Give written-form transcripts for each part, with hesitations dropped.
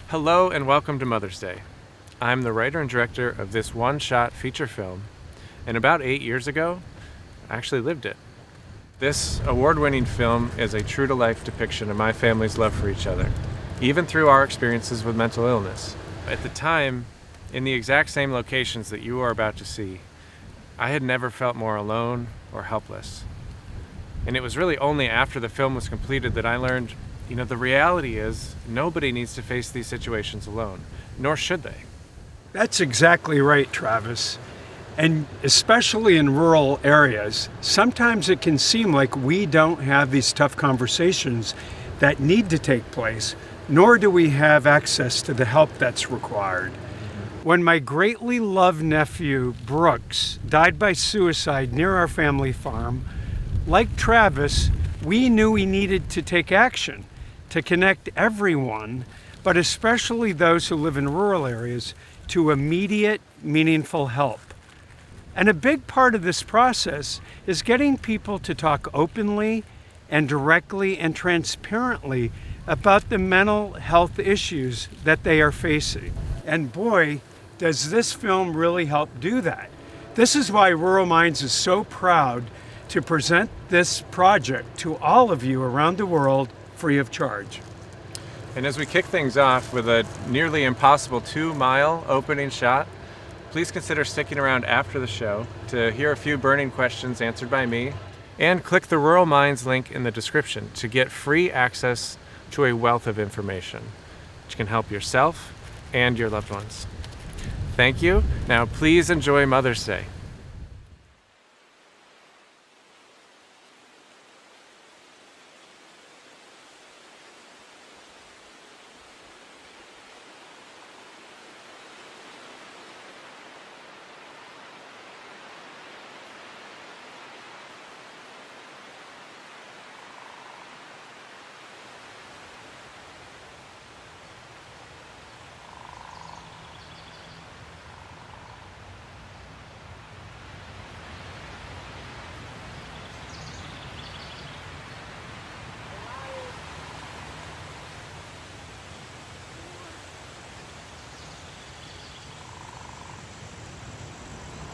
Hello and welcome to Mother's Day. I'm the writer and director of this one-shot feature film, and about 8 years ago, I actually lived it. This award-winning film is a true-to-life depiction of my family's love for each other, even through our experiences with mental illness. At the time, in the exact same locations that you are about to see, I had never felt more alone or helpless. And it was really only after the film was completed that I learned, the reality is nobody needs to face these situations alone, nor should they. That's exactly right, Travis. And especially in rural areas, sometimes it can seem like we don't have these tough conversations that need to take place, nor do we have access to the help that's required. When my greatly loved nephew, Brooks, died by suicide near our family farm, like Travis, we knew we needed to take action to connect everyone, but especially those who live in rural areas, to immediate, meaningful help. And a big part of this process is getting people to talk openly and directly and transparently about the mental health issues that they are facing. And boy, does this film really help do that. This is why Rural Minds is so proud to present this project to all of you around the world free of charge. And as we kick things off with a nearly impossible 2-mile opening shot, please consider sticking around after the show to hear a few burning questions answered by me, and click the Rural Minds link in the description to get free access to a wealth of information, which can help yourself and your loved ones. Thank you. Now please enjoy Mother's Day.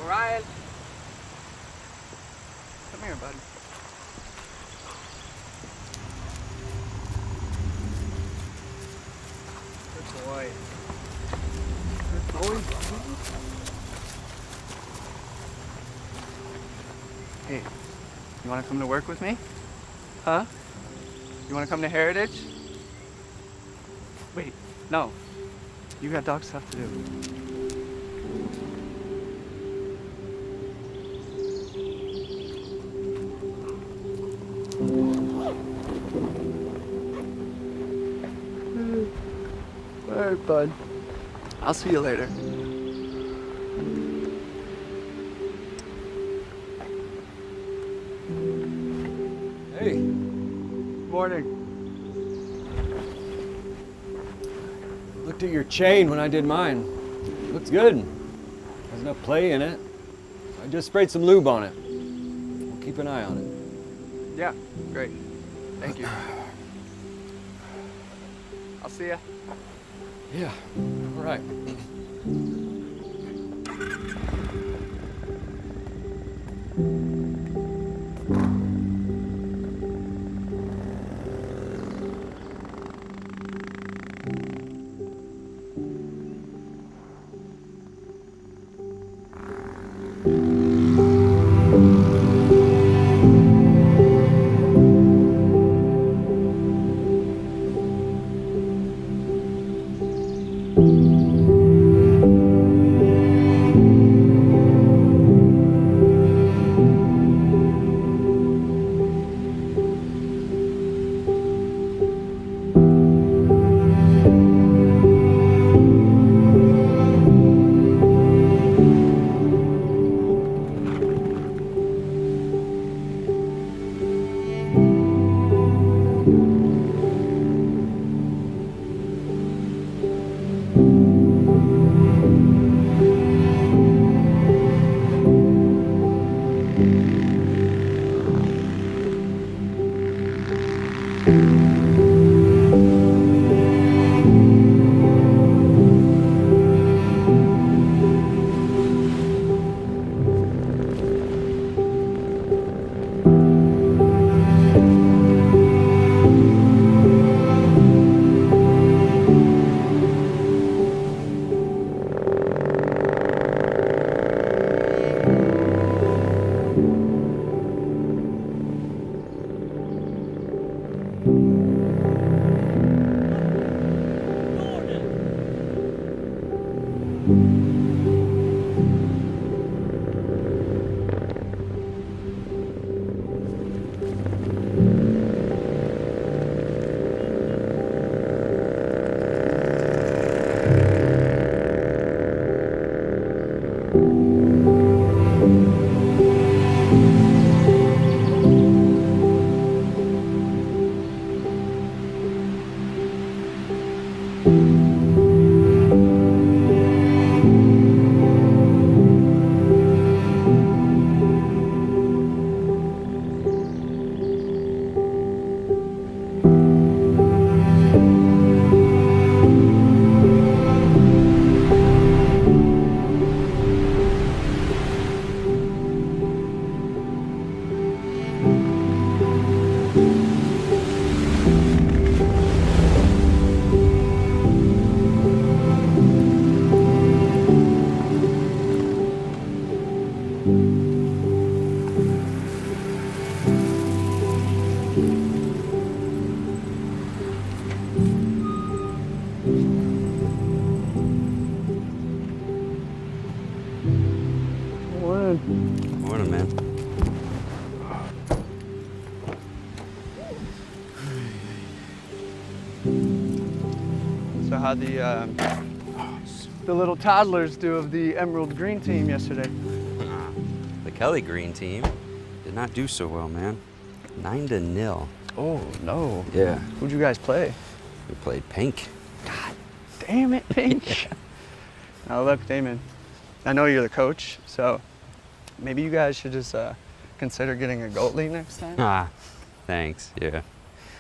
Ryan, come here, buddy. Good boy. Good boy. Hey, you want to come to work with me? Huh? You want to come to Heritage? Wait, no. You got dog stuff to do. All right, bud. I'll see you later. Hey. Morning. Looked at your chain when I did mine. Looks good. Has enough play in it. I just sprayed some lube on it. We'll keep an eye on it. Yeah, great. Thank you. I'll see ya. Yeah, all right. Morning, man. So how'd the little toddlers do of the Emerald Green team yesterday? The Kelly Green team did not do so well, man. 9-0. Oh, no. Yeah. Who'd you guys play? We played Pink. God damn it, Pink. Now look, Damon, I know you're the coach, so maybe you guys should just consider getting a goat league next time. Ah, thanks, yeah.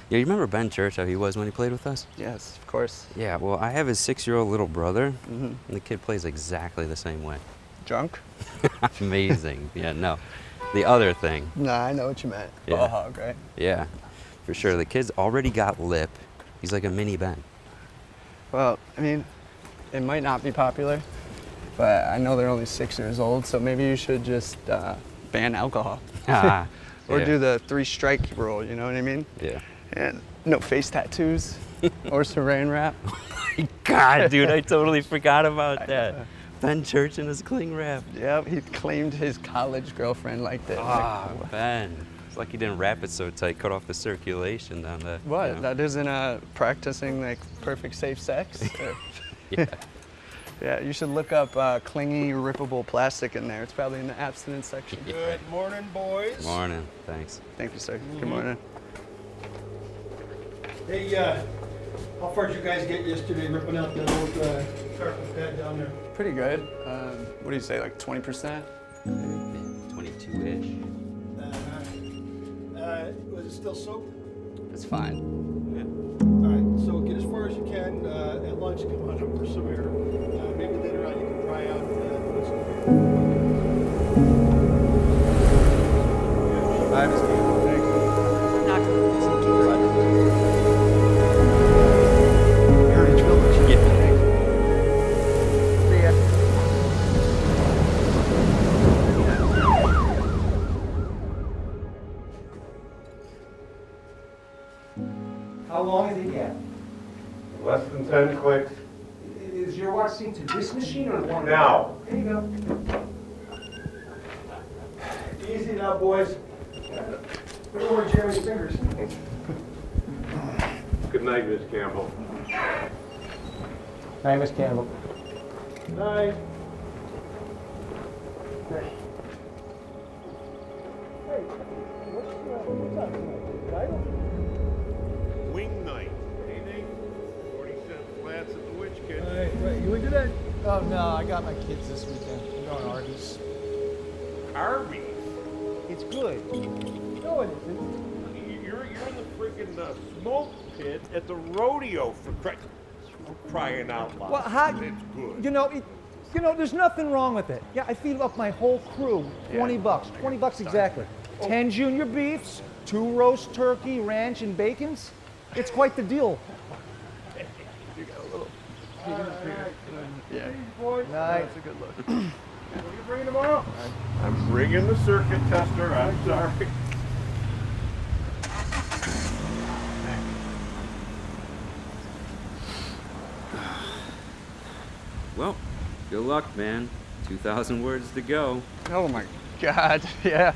Yeah, you remember Ben Church, how he was when he played with us? Yes, of course. Yeah, well, I have his 6-year-old little brother, Mm-hmm. and the kid plays exactly the same way. Drunk? Amazing. Yeah, no. The other thing. Nah, I know what you meant. Yeah. Ball hog, right? Yeah, for sure. The kid's already got lip. He's like a mini Ben. Well, I mean, it might not be popular, but I know they're only 6 years old, so maybe you should just ban alcohol. Ah, Or yeah. do the 3-strike rule, you know what I mean? Yeah. And no face tattoos or saran wrap. God, dude, I totally forgot about that. Ben Church and his cling wrap. Yep, he claimed his college girlfriend liked it. Ah, Ben. It's like he didn't wrap it so tight, cut off the circulation down there. What? You know? That isn't practicing like perfect safe sex? Or- Yeah. Yeah, you should look up clingy, rippable plastic in there. It's probably in the abstinence section. Yeah. Good morning, boys. Morning. Thanks. Thank you, sir. Good morning. Hey, how far did you guys get yesterday ripping out that old carpet pad down there? Pretty good. What do you say, like 20%? 22-ish. Was it still soaked? It's fine. All right, so get as far as you can. At lunch, come on up for some air. Maybe later on you can dry out. Bye, Miss Campbell. Thanks. Heritage Village. Yeah. See ya. How long has it get? Less than 10 clicks. Is your watch synced to this machine or the one? Now. There you go. Easy now, boys. Where were Jerry's fingers? Good night, Miss Campbell. Hi, Miss Campbell. Night. Wing night. Hey, Nate. 40-cent flats at the Witch Kid. Right, you into that? Oh no, I got my kids this weekend. I'm going to Arby's. Arby's. It's good. No, it isn't. You're in the freaking smoke pit at the rodeo for crying out loud. Well, how? It's good. You know, there's nothing wrong with it. Yeah, I feed up my whole crew. $20. $20 exactly. 10 junior beefs, 2 roast turkey, ranch, and bacons. It's quite the deal. You got a little. Yeah. Night. That's a good look. What are you bringing tomorrow? I'm bringing the circuit tester. I'm sorry. Well, good luck, man. 2,000 words to go. Oh my God, yeah.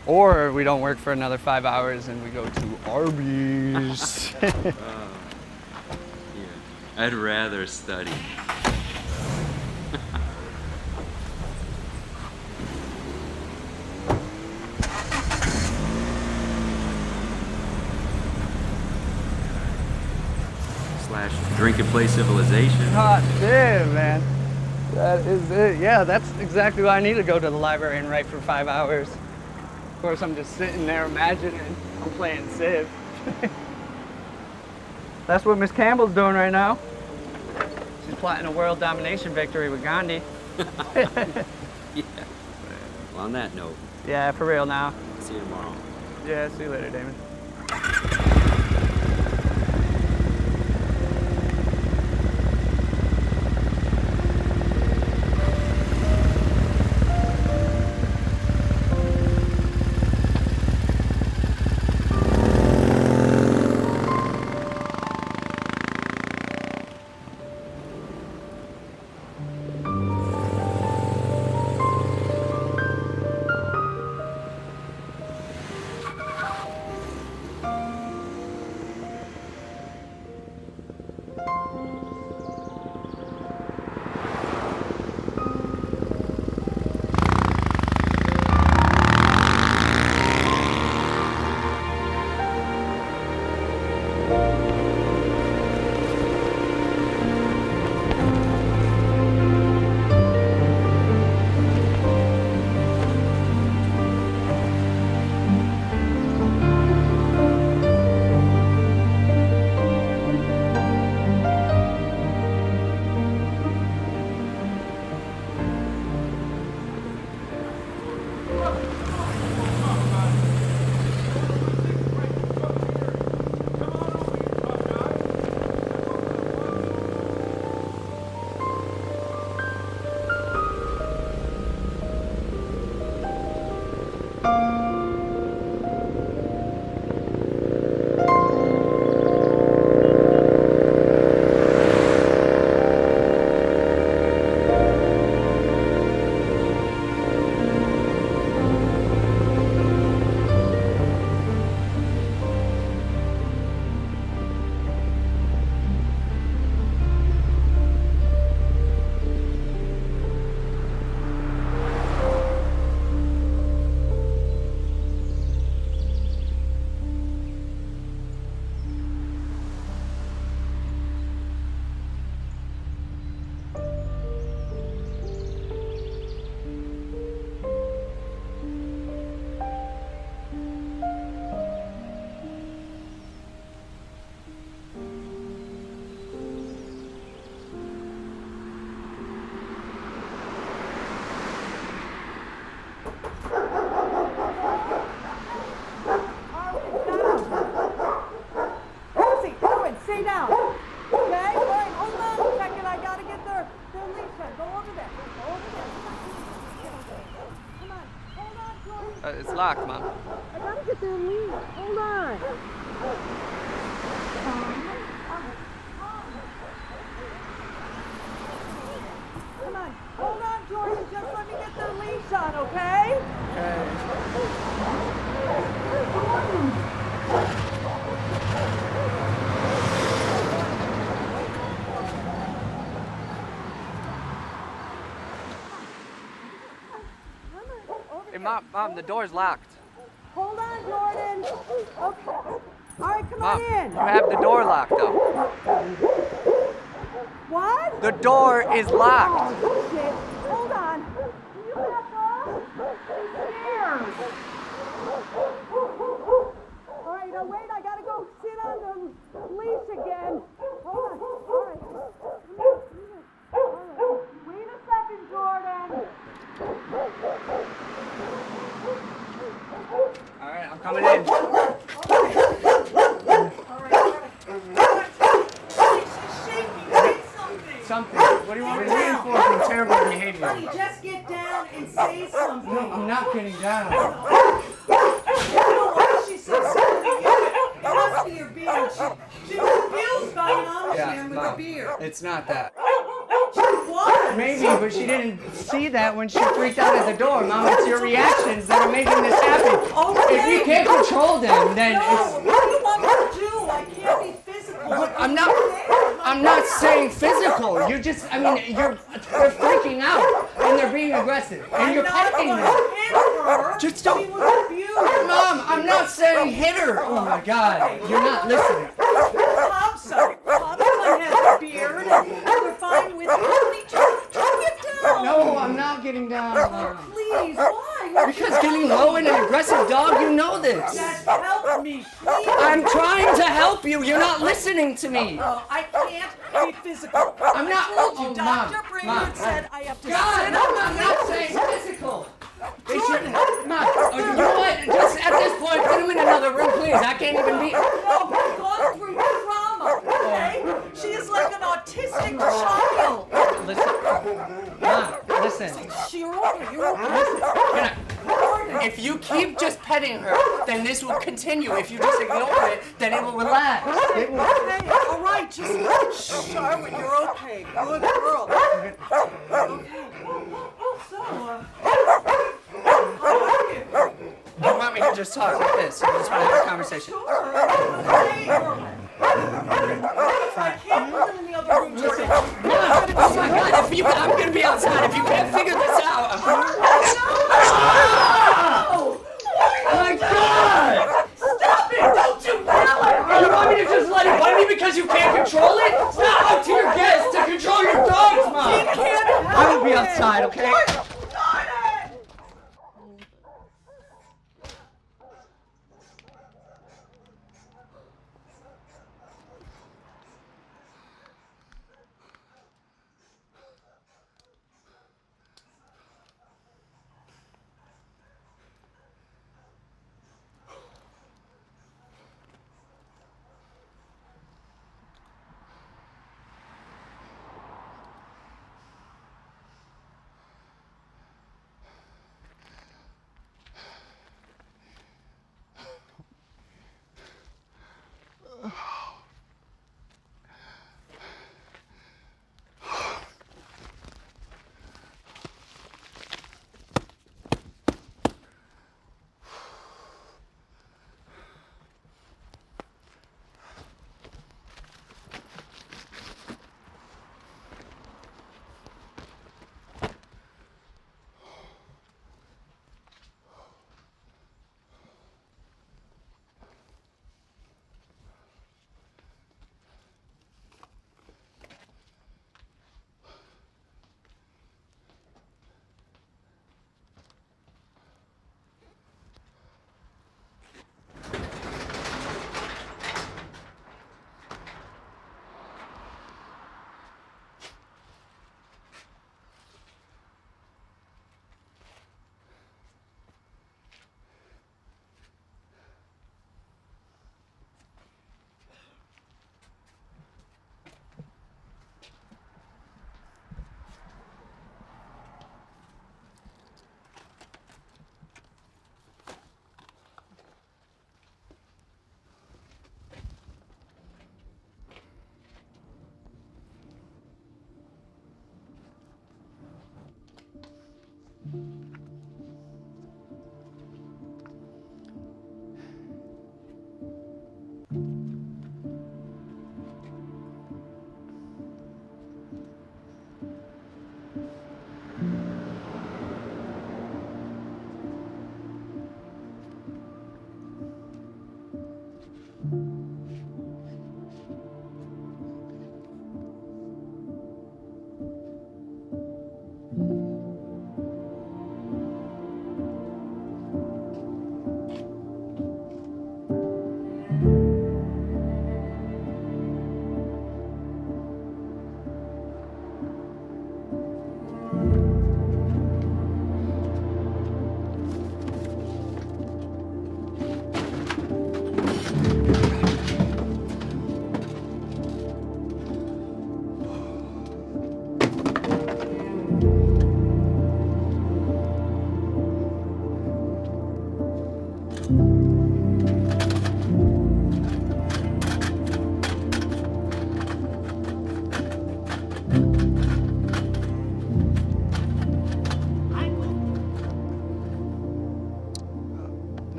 Or we don't work for another 5 hours and we go to Arby's. Yeah. I'd rather study. / drink and play civilization. God damn, man. That is it. Yeah, that's exactly why I need to go to the library and write for 5 hours. Of course, I'm just sitting there imagining I'm playing Civ. That's what Miss Campbell's doing right now. She's plotting a world domination victory with Gandhi. Yeah. Well, on that note, Yeah, for real now. see you tomorrow. Yeah, see you later, Damon. It's locked, Mom. I gotta get their lead. Hold on. Come on. Hold on, Jordan. Just let me get their leash on, okay? Hey, Mom, the door's locked. Hold on, Jordan. Okay. All right, come Mom, on in. you have the door locked, though. What? The door is locked. Oh, shit. Hold on. Can you back off? I'm scared. All right, now wait. I gotta go sit on the leash again. Hold on. All right. Come here. All right. Wait a second, Jordan. All right, I'm coming in. Something. What do you want me to do? Reinforcing terrible behavior. Honey, just get down and say something. No, I'm not getting down. You know what? She said something. It must be your beard. She was abused by an Amish man with a beard. It's not that. She was. Maybe, but she didn't see that when she freaked out at the door. Mom, it's your reactions that are making this happen. Okay. If you can't control them, then No, it's... what do you want me to do? I can't be physical. Look, I'm not saying physical. You're just, I mean, they're freaking out and they're being aggressive and you're petting them. Her. Just She don't. was abused. Mom, I'm not saying hit her. Oh my God, you're not listening. Bob's son has a beard and we're fine with it. Just get down. No, I'm not getting down. Oh, please, why? Because getting low in an aggressive dog, you know this. Just help me, please. I'm trying to help you. You're not listening to me. Oh, I can't be physical. I'm not. I told you, Oh, Dr. Mom, Brainerd said I have to God, sit I'm not on saying physical. Jordan. Mom, you know what? Just at this point, put him in another room, please. I can't even be. No, we've gone through trauma, okay? She is like an autistic child. Listen, Mom, listen. You're okay. If you keep just petting her, then this will continue. If you just ignore it, then it will relax. It will. Okay, all right, just Charlotte, you're okay. Good girl. Okay. So, how are you? You want me to just talk like this? You just want to have a conversation? I can't put them in the other room, Jordan. Oh my God! I'm gonna be outside. If you can't figure this out, Oh my God! Stop it! Don't you yell at her! You want me to just let it bite me because you can't control it? It's not up to your guests to control your dogs, Mom. She can't help I will be it. outside, okay? Jordan!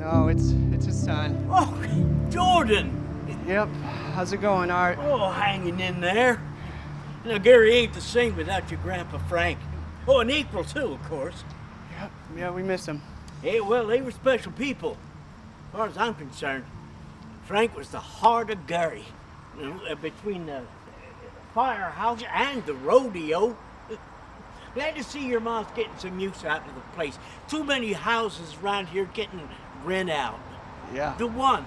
No, it's his son. Oh, Jordan! Yep. How's it going, Art? Oh, hanging in there. Now, Gary ain't the same without your Grandpa Frank. Oh, and April, too, of course. Yep. Yeah, we miss him. Hey, well, they were special people. As far as I'm concerned, Frank was the heart of Gary. You know, between the firehouse and the rodeo. Glad to see your mom's getting some use out of the place. Too many houses around here getting rent out. Yeah. The one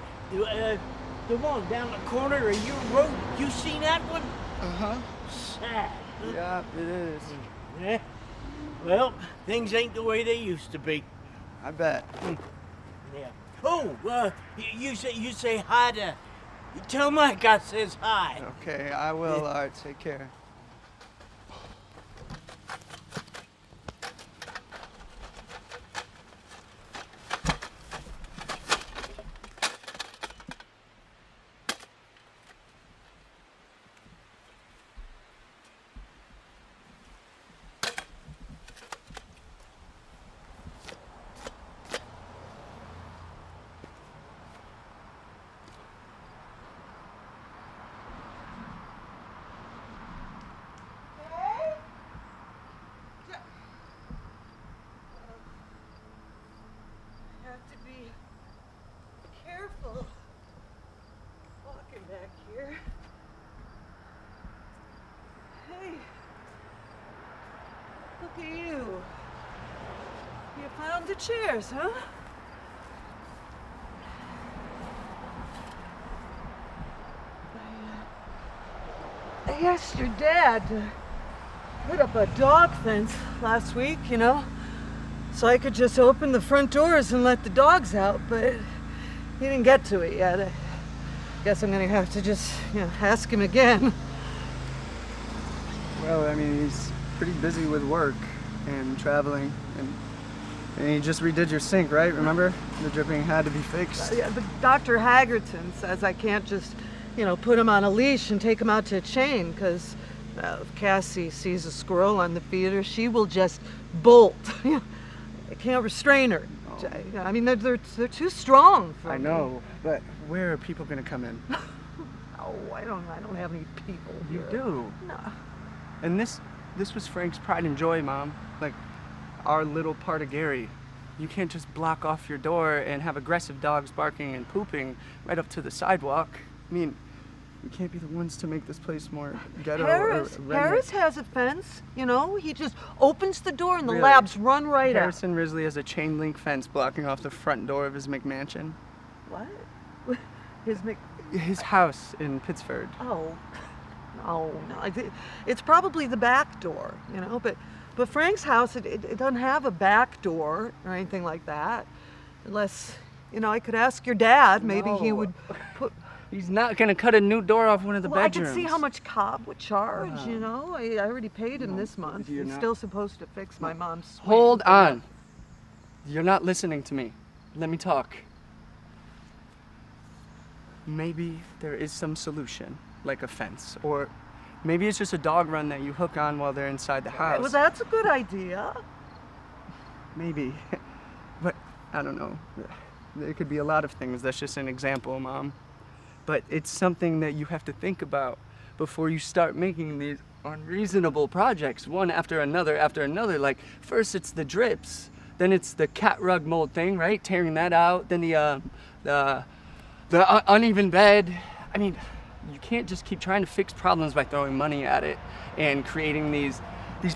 down the corner of your road. You seen that one? Uh-huh. Sad. Huh? Yeah, it is. Yeah. Well, things ain't the way they used to be. I bet. Yeah. Oh, you say hi to. Tell Mike I says hi. Okay, I will, Art. Take care. Careful. Walking back here. Hey. Look at you. You found the chairs, huh? I asked your dad to put up a dog fence last week, you know, so I could just open the front doors and let the dogs out, but he didn't get to it yet. I guess I'm gonna have to just, ask him again. Well, I mean, he's pretty busy with work and traveling, and he just redid your sink, right? Remember? The dripping had to be fixed. Yeah, but Dr. Haggerton says I can't just, put him on a leash and take him out to a chain, because if Cassie sees a squirrel on the feeder, she will just bolt. I can't restrain her. I mean, they're too strong for I know, but where are people gonna come in? Oh, I don't have any people You here. do. No. And this was Frank's pride and joy, Mom. Like, our little part of Gary. You can't just block off your door and have aggressive dogs barking and pooping right up to the sidewalk. I mean, we can't be the ones to make this place more ghetto Harris or redneck. Harris has a fence, he just opens the door and the Really? labs run right out. Harrison Risley has a chain link fence blocking off the front door of his McMansion. What? His house in Pittsford. Oh, no. It's probably the back door, but Frank's house, it doesn't have a back door or anything like that. Unless, I could ask your dad, maybe he would put... He's not gonna cut a new door off one of the Well, bedrooms. I could see how much Cobb would charge, I already paid him this month. you're He's not- still supposed to fix my mom's swing. Hold on. You're not listening to me. Let me talk. Maybe there is some solution, like a fence, or maybe it's just a dog run that you hook on while they're inside the house. Well, that's a good idea. Maybe, but I don't know. There could be a lot of things. That's just an example, Mom. But it's something that you have to think about before you start making these unreasonable projects, one after another. Like, first it's the drips, then it's the cat rug mold thing, right? Tearing that out, then the uneven bed. I mean, you can't just keep trying to fix problems by throwing money at it and creating these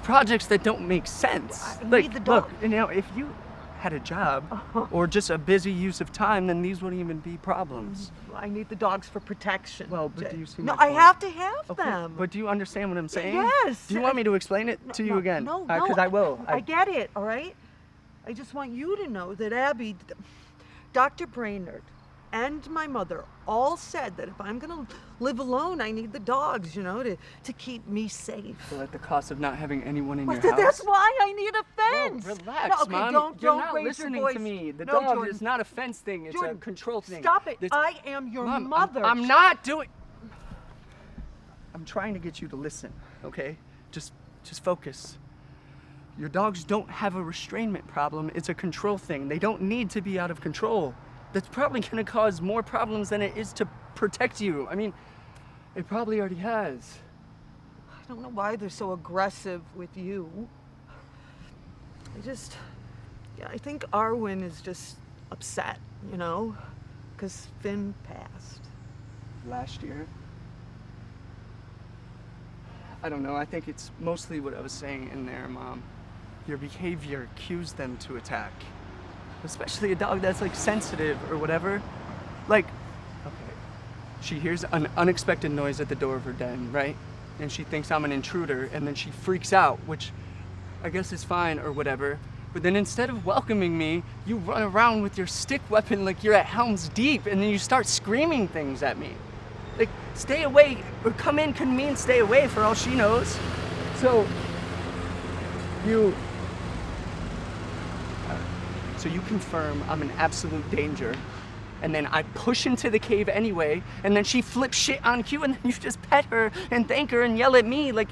projects that don't make sense. I need the dog. Look, if you had a job or just a busy use of time, then these wouldn't even be problems. I need the dogs for protection. Well, but do you see No, my I point? have to have Okay, them. but do you understand what I'm saying? Yes. Do you want me to explain it to you again? No, Because I will. I get it, all right? I just want you to know that Abby, Dr. Brainerd, and my mother all said that if I'm gonna live alone, I need the dogs, to keep me safe. So at the cost of not having anyone in your Well, house? that's why I need a fence. No, relax, No, okay, Mom. don't You're not raise listening your voice. to me. The No, dog Jordan. is not a fence thing. It's Jordan, a control thing. Stop it. This- I am your Mom, mother. I'm not doing... I'm trying to get you to listen, okay? Just focus. Your dogs don't have a restrainment problem. It's a control thing. They don't need to be out of control. that's probably gonna cause more problems than it is to protect you. I mean, it probably already has. I don't know why they're so aggressive with you. I think Arwen is just upset, you know, because Finn passed. Last year? I don't know, I think it's mostly what I was saying in there, Mom. Your behavior cues them to attack. Especially a dog that's like sensitive or whatever. Like, okay, she hears an unexpected noise at the door of her den, right? And she thinks I'm an intruder, and then she freaks out, which I guess is fine or whatever. But then instead of welcoming me, you run around with your stick weapon like you're at Helm's Deep, and then you start screaming things at me. Like, stay away, or come in can mean stay away for all she knows. So you confirm I'm an absolute danger, and then I push into the cave anyway, and then she flips shit on cue, and then you just pet her and thank her and yell at me. Like,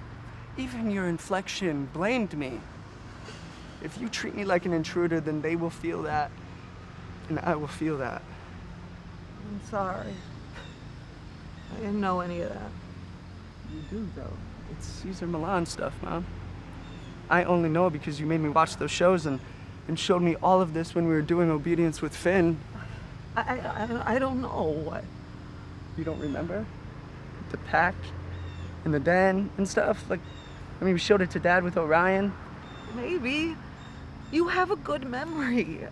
even your inflection blamed me. If you treat me like an intruder, then they will feel that, and I will feel that. I'm sorry. I didn't know any of that. You do, though. It's Caesar Milan stuff, Mom. I only know because you made me watch those shows and showed me all of this when we were doing Obedience with Finn. I don't know what. You don't remember? The pack and the den and stuff? Like, I mean, we showed it to Dad with Orion. Maybe. You have a good memory.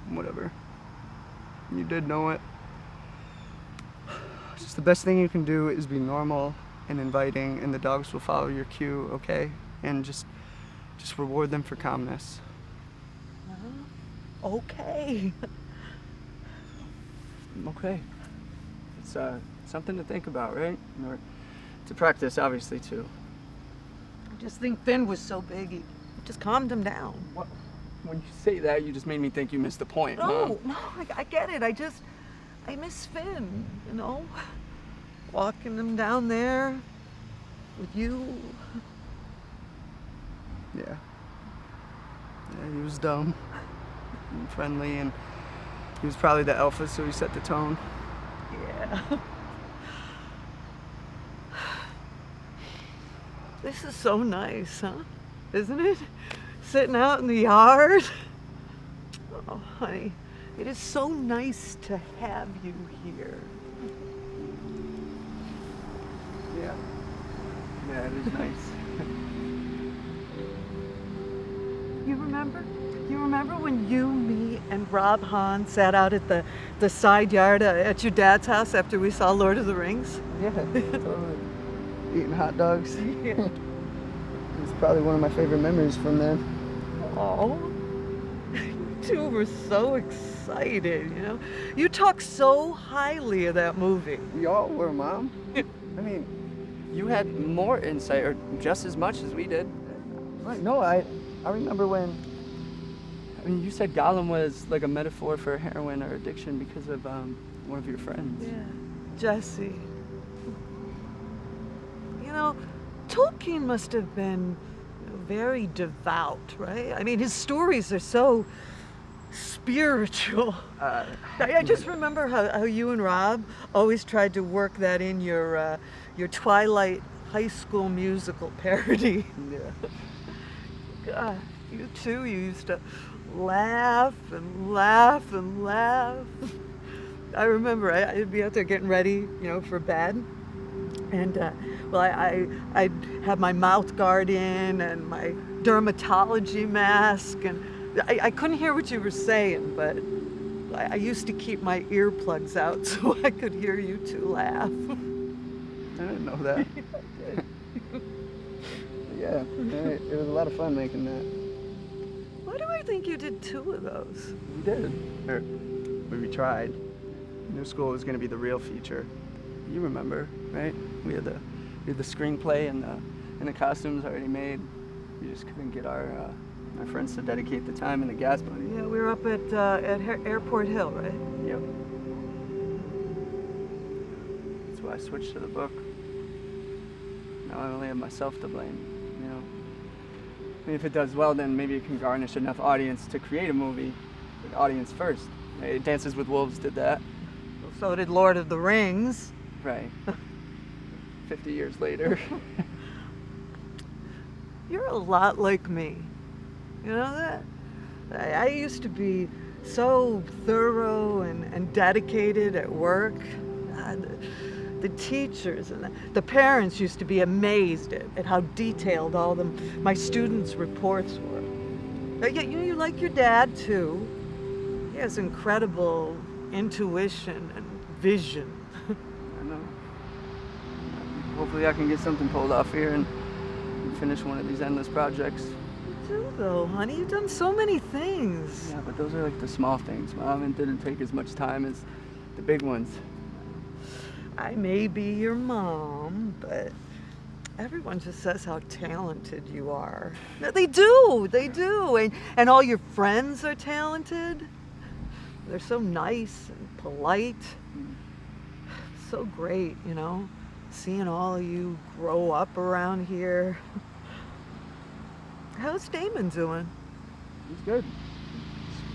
Whatever. You did know it. Just the best thing you can do is be normal and inviting, and the dogs will follow your cue, okay? And just reward them for calmness. Okay. Okay. It's something to think about, right? Or to practice, obviously, too. I just think Finn was so big, he just calmed him down. What? When you say that, you just made me think you missed the point, Mom. No, I get it. I miss Finn, you know? Walking him down there with you. Yeah. Yeah, he was dumb and friendly, and he was probably the alpha, so he set the tone. Yeah. This is so nice, huh? Isn't it? Sitting out in the yard. Oh, honey, it is so nice to have you here. Yeah. Yeah, it is nice. You remember? You remember when you, me, and Rob Hahn sat out at the side yard at your dad's house after we saw Lord of the Rings? Yeah, totally. Eating hot dogs. Yeah. It's probably one of my favorite memories from then. Oh, you two were so excited, you know? You talk so highly of that movie. We all were, Mom. I mean, you had more insight, or just as much as we did. Right, no, I remember when, I mean, you said Gollum was like a metaphor for heroin or addiction because of one of your friends. Yeah, Jesse. You know, Tolkien must have been very devout, right? I mean, his stories are so spiritual. I just remember how you and Rob always tried to work that in your Twilight High School musical parody. Yeah. God, you two, you used to laugh and laugh and laugh. I remember I'd be out there getting ready, you know, for bed. And, well, I'd have my mouth guard in and my dermatology mask, and I couldn't hear what you were saying, but I used to keep my earplugs out so I could hear you two laugh. I didn't know that. Yeah, it was a lot of fun making that. Why do I think you did 2 of those? We did. Or we tried. New School was going to be the real feature. You remember, right? We had the screenplay and the costumes already made. We just couldn't get our friends to dedicate the time and the gas money. Yeah, we were up at Airport Hill, right? Yep. That's why I switched to the book. Now I only have myself to blame, you know. I mean, if it does well, then maybe it can garnish enough audience to create a movie with audience first. Dances with Wolves did that. So did Lord of the Rings. Right. 50 years later. You're a lot like me. You know that? I used to be so thorough and dedicated at work. The teachers and the parents used to be amazed at how detailed all my students' reports were. But yet, you like your dad too. He has incredible intuition and vision. I know. Hopefully I can get something pulled off here and finish one of these endless projects. You do though, honey. You've done so many things. Yeah, but those are like the small things, Mom. It didn't take as much time as the big ones. I may be your mom, but everyone just says how talented you are. No, they do. And all your friends are talented. They're so nice and polite. So great, you know, seeing all of you grow up around here. How's Damon doing? He's good.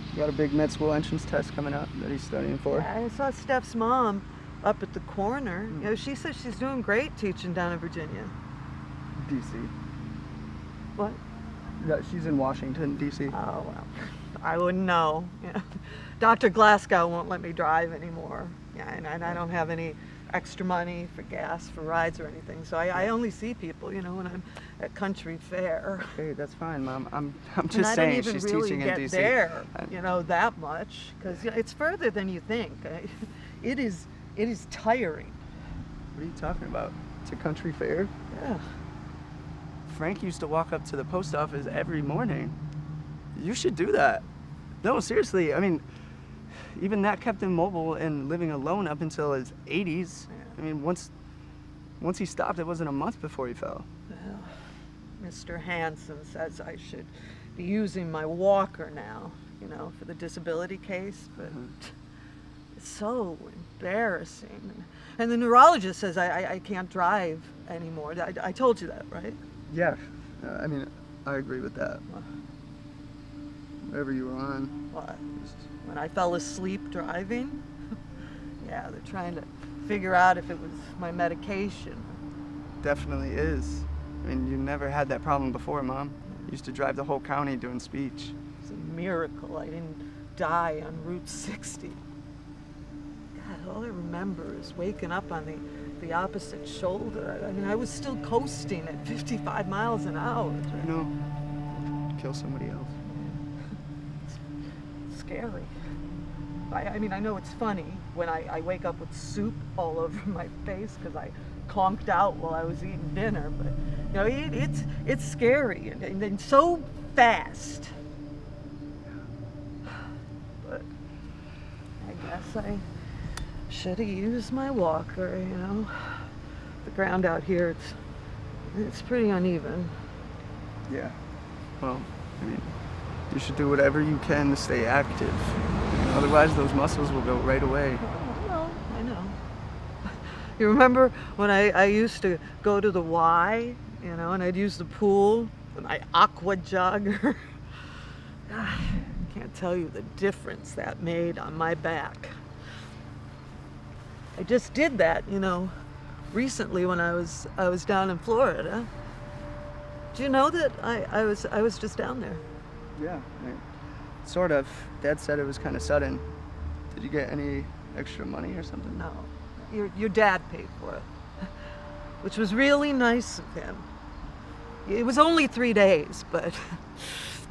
He's got a big med school entrance test coming up that he's studying for. Yeah, I saw Steph's mom up at the corner. You know, she says she's doing great teaching down in Virginia. D.C. What? Yeah, she's in Washington, D.C. Oh, well, I wouldn't know. Yeah. Dr. Glasgow won't let me drive anymore. Yeah, and I don't have any extra money for gas, for rides or anything. So I only see people, you know, when I'm at country fair. Hey, that's fine, Mom. I'm And just I saying don't even she's really teaching in get D.C. there, you know, that much, because it's further than you think. It is tiring. What are you talking about? To country fair? Yeah. Frank used to walk up to the post office every morning. You should do that. No, seriously. I mean, even that kept him mobile and living alone up until his 80s. I mean, once he stopped, it wasn't a month before he fell. Well, Mr. Hanson says I should be using my walker now, you know, for the disability case, but it's so embarrassing. And the neurologist says I can't drive anymore. I told you that, right? Yeah. I mean, I agree with that. Whatever you were on. What? When I fell asleep driving? Yeah, they're trying to figure out if it was my medication. Definitely is. I mean, you never had that problem before, Mom. You used to drive the whole county doing speech. It's a miracle I didn't die on Route 60. God, all I remember is waking up on the opposite shoulder. I mean, I was still coasting at 55 miles an hour. You know, kill somebody else. It's scary. I mean, I know it's funny when I wake up with soup all over my face because I conked out while I was eating dinner, but you know, it's scary and then so fast. But I guess I should have used my walker, you know. The ground out here, it's pretty uneven. Yeah. Well, I mean, you should do whatever you can to stay active. Otherwise, those muscles will go right away. Well, I know. You remember when I used to go to the Y, you know, and I'd use the pool with my aqua jogger? I can't tell you the difference that made on my back. I just did that, you know, recently when I was down in Florida. Do you know that I was just down there? Yeah, sort of. Dad said it was kind of sudden. Did you get any extra money or something? No, your dad paid for it, which was really nice of him. It was only 3 days, but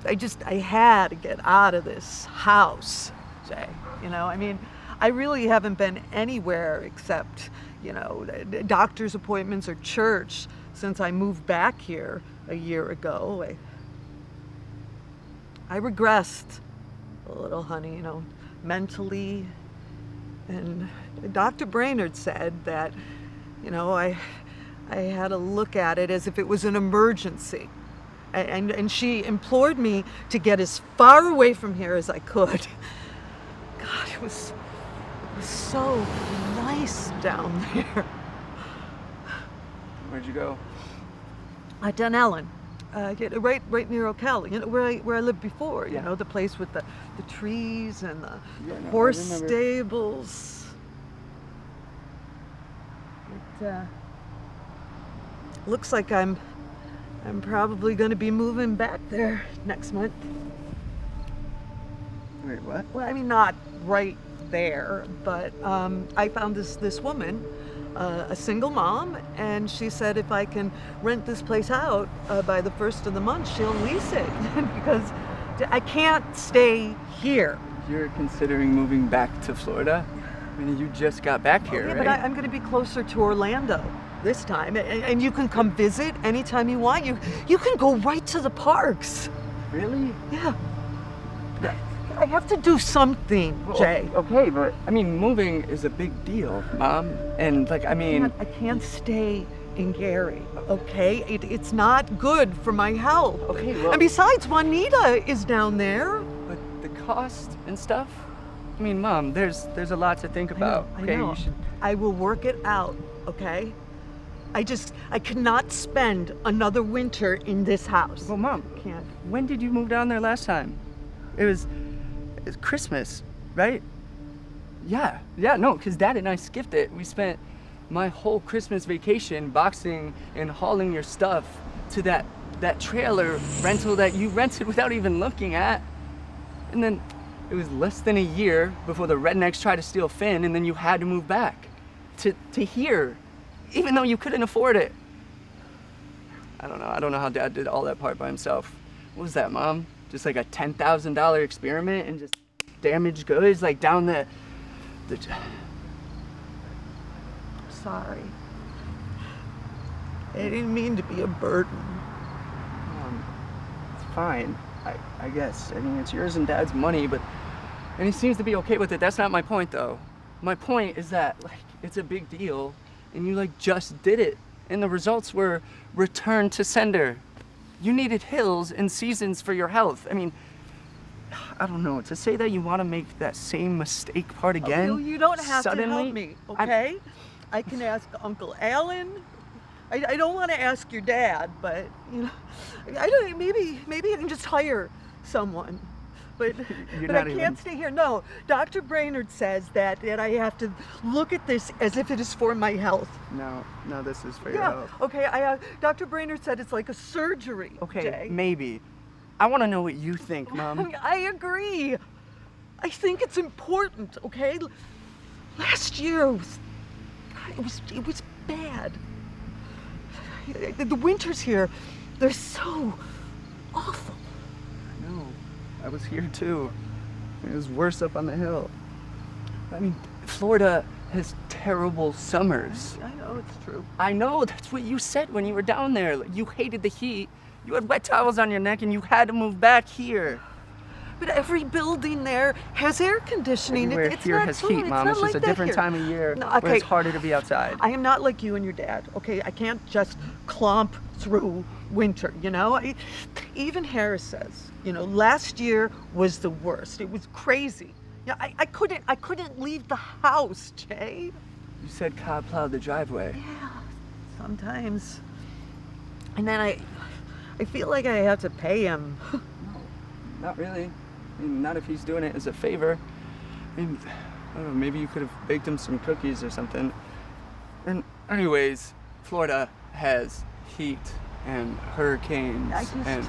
I had to get out of this house, Jay. You know, I mean, I really haven't been anywhere except, you know, doctor's appointments or church since I moved back here a year ago. I regressed a little, honey, you know, mentally. And Dr. Brainerd said that, you know, I had to look at it as if it was an emergency. And she implored me to get as far away from here as I could. God, it was so nice down there. Where'd you go? Dunellen. right near Ocala, where I lived before. You Yeah. know, the place with the trees and the Yeah, no, I horse remember. stables. It looks like I'm probably going to be moving back there next month. Wait, what? Well, I mean, not right there, but I found this woman, a single mom, and she said if I can rent this place out by the first of the month, she'll lease it because I can't stay here. You're considering moving back to Florida? I mean, you just got back here, Yeah, right? but I'm going to be closer to Orlando this time, and you can come visit anytime you want. You can go right to the parks. Really? Yeah. I have to do something, Jay. Okay, but I mean, moving is a big deal, Mom. And like, I mean, I can't stay in Gary, okay? It's not good for my health. Okay, well- And besides, Juanita is down there. but the cost and stuff. I mean, Mom, there's a lot to think about. I Okay, know. you should. I will work it out, okay? I cannot spend another winter in this house. Well, Mom, Can't. when did you move down there last time? It's Christmas, right? Yeah, no, because Dad and I skipped it. We spent my whole Christmas vacation boxing and hauling your stuff to that trailer rental that you rented without even looking at. And then it was less than a year before the rednecks tried to steal Finn, and then you had to move back to here, even though you couldn't afford it. I don't know how Dad did all that part by himself. What was that, Mom? Just like a $10,000 experiment and just damaged goods like down the Sorry. I didn't mean to be a burden. It's fine, I guess. I mean, it's yours and Dad's money, and he seems to be okay with it. That's not my point, though. My point is that, like, it's a big deal, and you, like, just did it, and the results were return to sender. You needed hills and seasons for your health. I mean, I don't know. To say that you want to make that same mistake part again, You don't have to suddenly, help me, okay? I can ask Uncle Alan. I don't want to ask your dad, but you know, I don't. Maybe I can just hire someone. But You're but I not can't even- stay here. No, Dr. Brainerd says that I have to look at this as if it is for my health. No, this is for your Yeah. health. Okay. Dr. Brainerd said it's like a surgery. Okay, Jay. maybe. I want to know what you think, Mom. I agree. I think it's important. Okay. Last year it was bad. The winters here, they're so awful. No, I was here too. It was worse up on the hill. I mean, Florida has terrible summers. I know it's true. I know, that's what you said when you were down there. Like, you hated the heat. You had wet towels on your neck and you had to move back here. But every building there has air conditioning. Everywhere It's here not has so- heat, it's Mom. not It's just like a that different here. time of year No, where okay. it's harder to be outside. I am not like you and your dad, okay? I can't just clomp through winter, you know? Even Harris says, you know, last year was the worst. It was crazy. Yeah, I couldn't leave the house, Jay. You said Cobb plowed the driveway. Yeah, sometimes. And then I feel like I have to pay him. Not really. I mean, not if he's doing it as a favor. I mean, I don't know, maybe you could have baked him some cookies or something. And anyways, Florida has heat and hurricanes I just and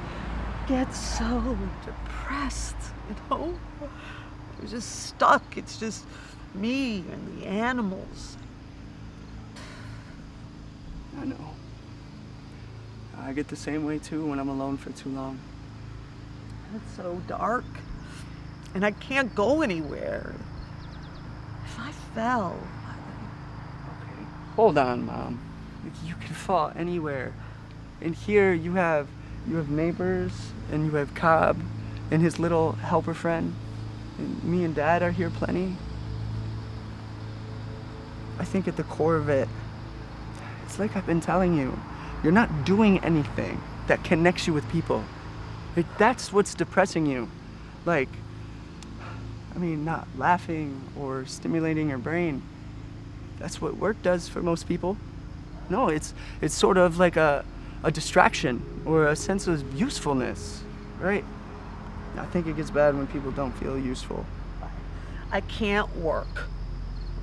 get so depressed, you know? I'm just stuck. It's just me and the animals. I know. I get the same way too when I'm alone for too long. It's so dark. And I can't go anywhere. If I fell, Okay. Hold on, Mom. Like, you can fall anywhere. And here you have neighbors and you have Cobb and his little helper friend. And me and Dad are here plenty. I think at the core of it, it's like I've been telling you, you're not doing anything that connects you with people. Like, that's what's depressing you. Like, I mean, not laughing or stimulating your brain. That's what work does for most people. No, it's sort of like a distraction or a sense of usefulness, right? I think it gets bad when people don't feel useful. I can't work.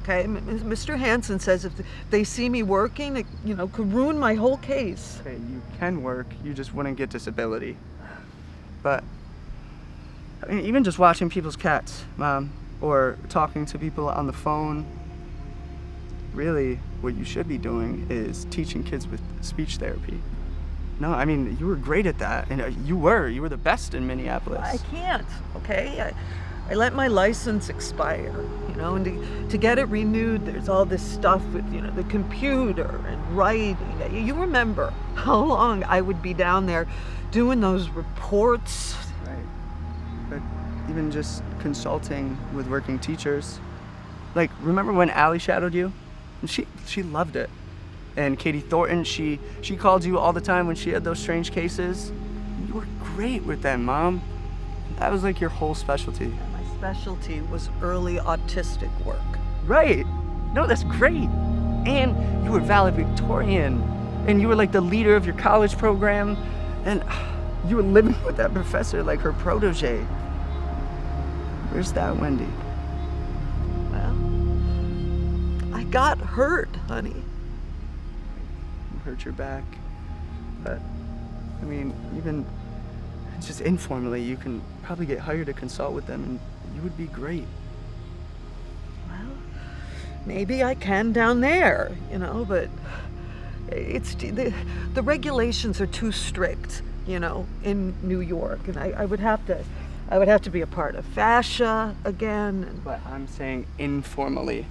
Okay, Mr. Hansen says if they see me working, it, could ruin my whole case. Okay, you can work, you just wouldn't get disability. But, I mean, even just watching people's cats, Mom, or talking to people on the phone, really, what you should be doing is teaching kids with speech therapy. No, I mean, you were great at that, and you were the best in Minneapolis. I can't, okay? I let my license expire, and to get it renewed, there's all this stuff with, the computer and writing. You remember how long I would be down there doing those reports. Right. But even just consulting with working teachers. Like, remember when Allie shadowed you? And she loved it. And Katie Thornton, she called you all the time when she had those strange cases. You were great with them, Mom. That was like your whole specialty. My specialty was early autistic work. Right. No, that's great. And you were valedictorian. And you were like the leader of your college program. And you were living with that professor like her protege. Where's that Wendy? Well, I got hurt, honey. You hurt your back. But, I mean, even just informally, you can probably get hired to consult with them and you would be great. Well, maybe I can down there, but it's the regulations are too strict, in New York, and I would have to be a part of fascia again. But I'm saying informally,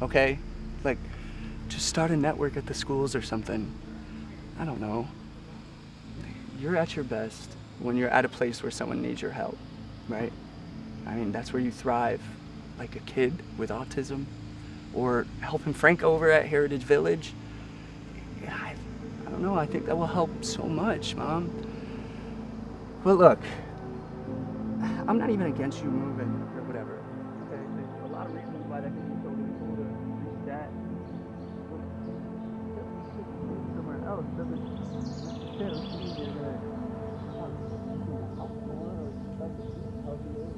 okay? Like, just start a network at the schools or something. I don't know. You're at your best when you're at a place where someone needs your help, right? I mean, that's where you thrive, like a kid with autism, or helping Frank over at Heritage Village. I don't know, I think that will help so much, Mom. But look, I'm not even against you moving or whatever. Okay? There's a lot of reasons why that could be so really cool to reach that. Somewhere else doesn't necessarily mean you're gonna help more or expect to be healthier.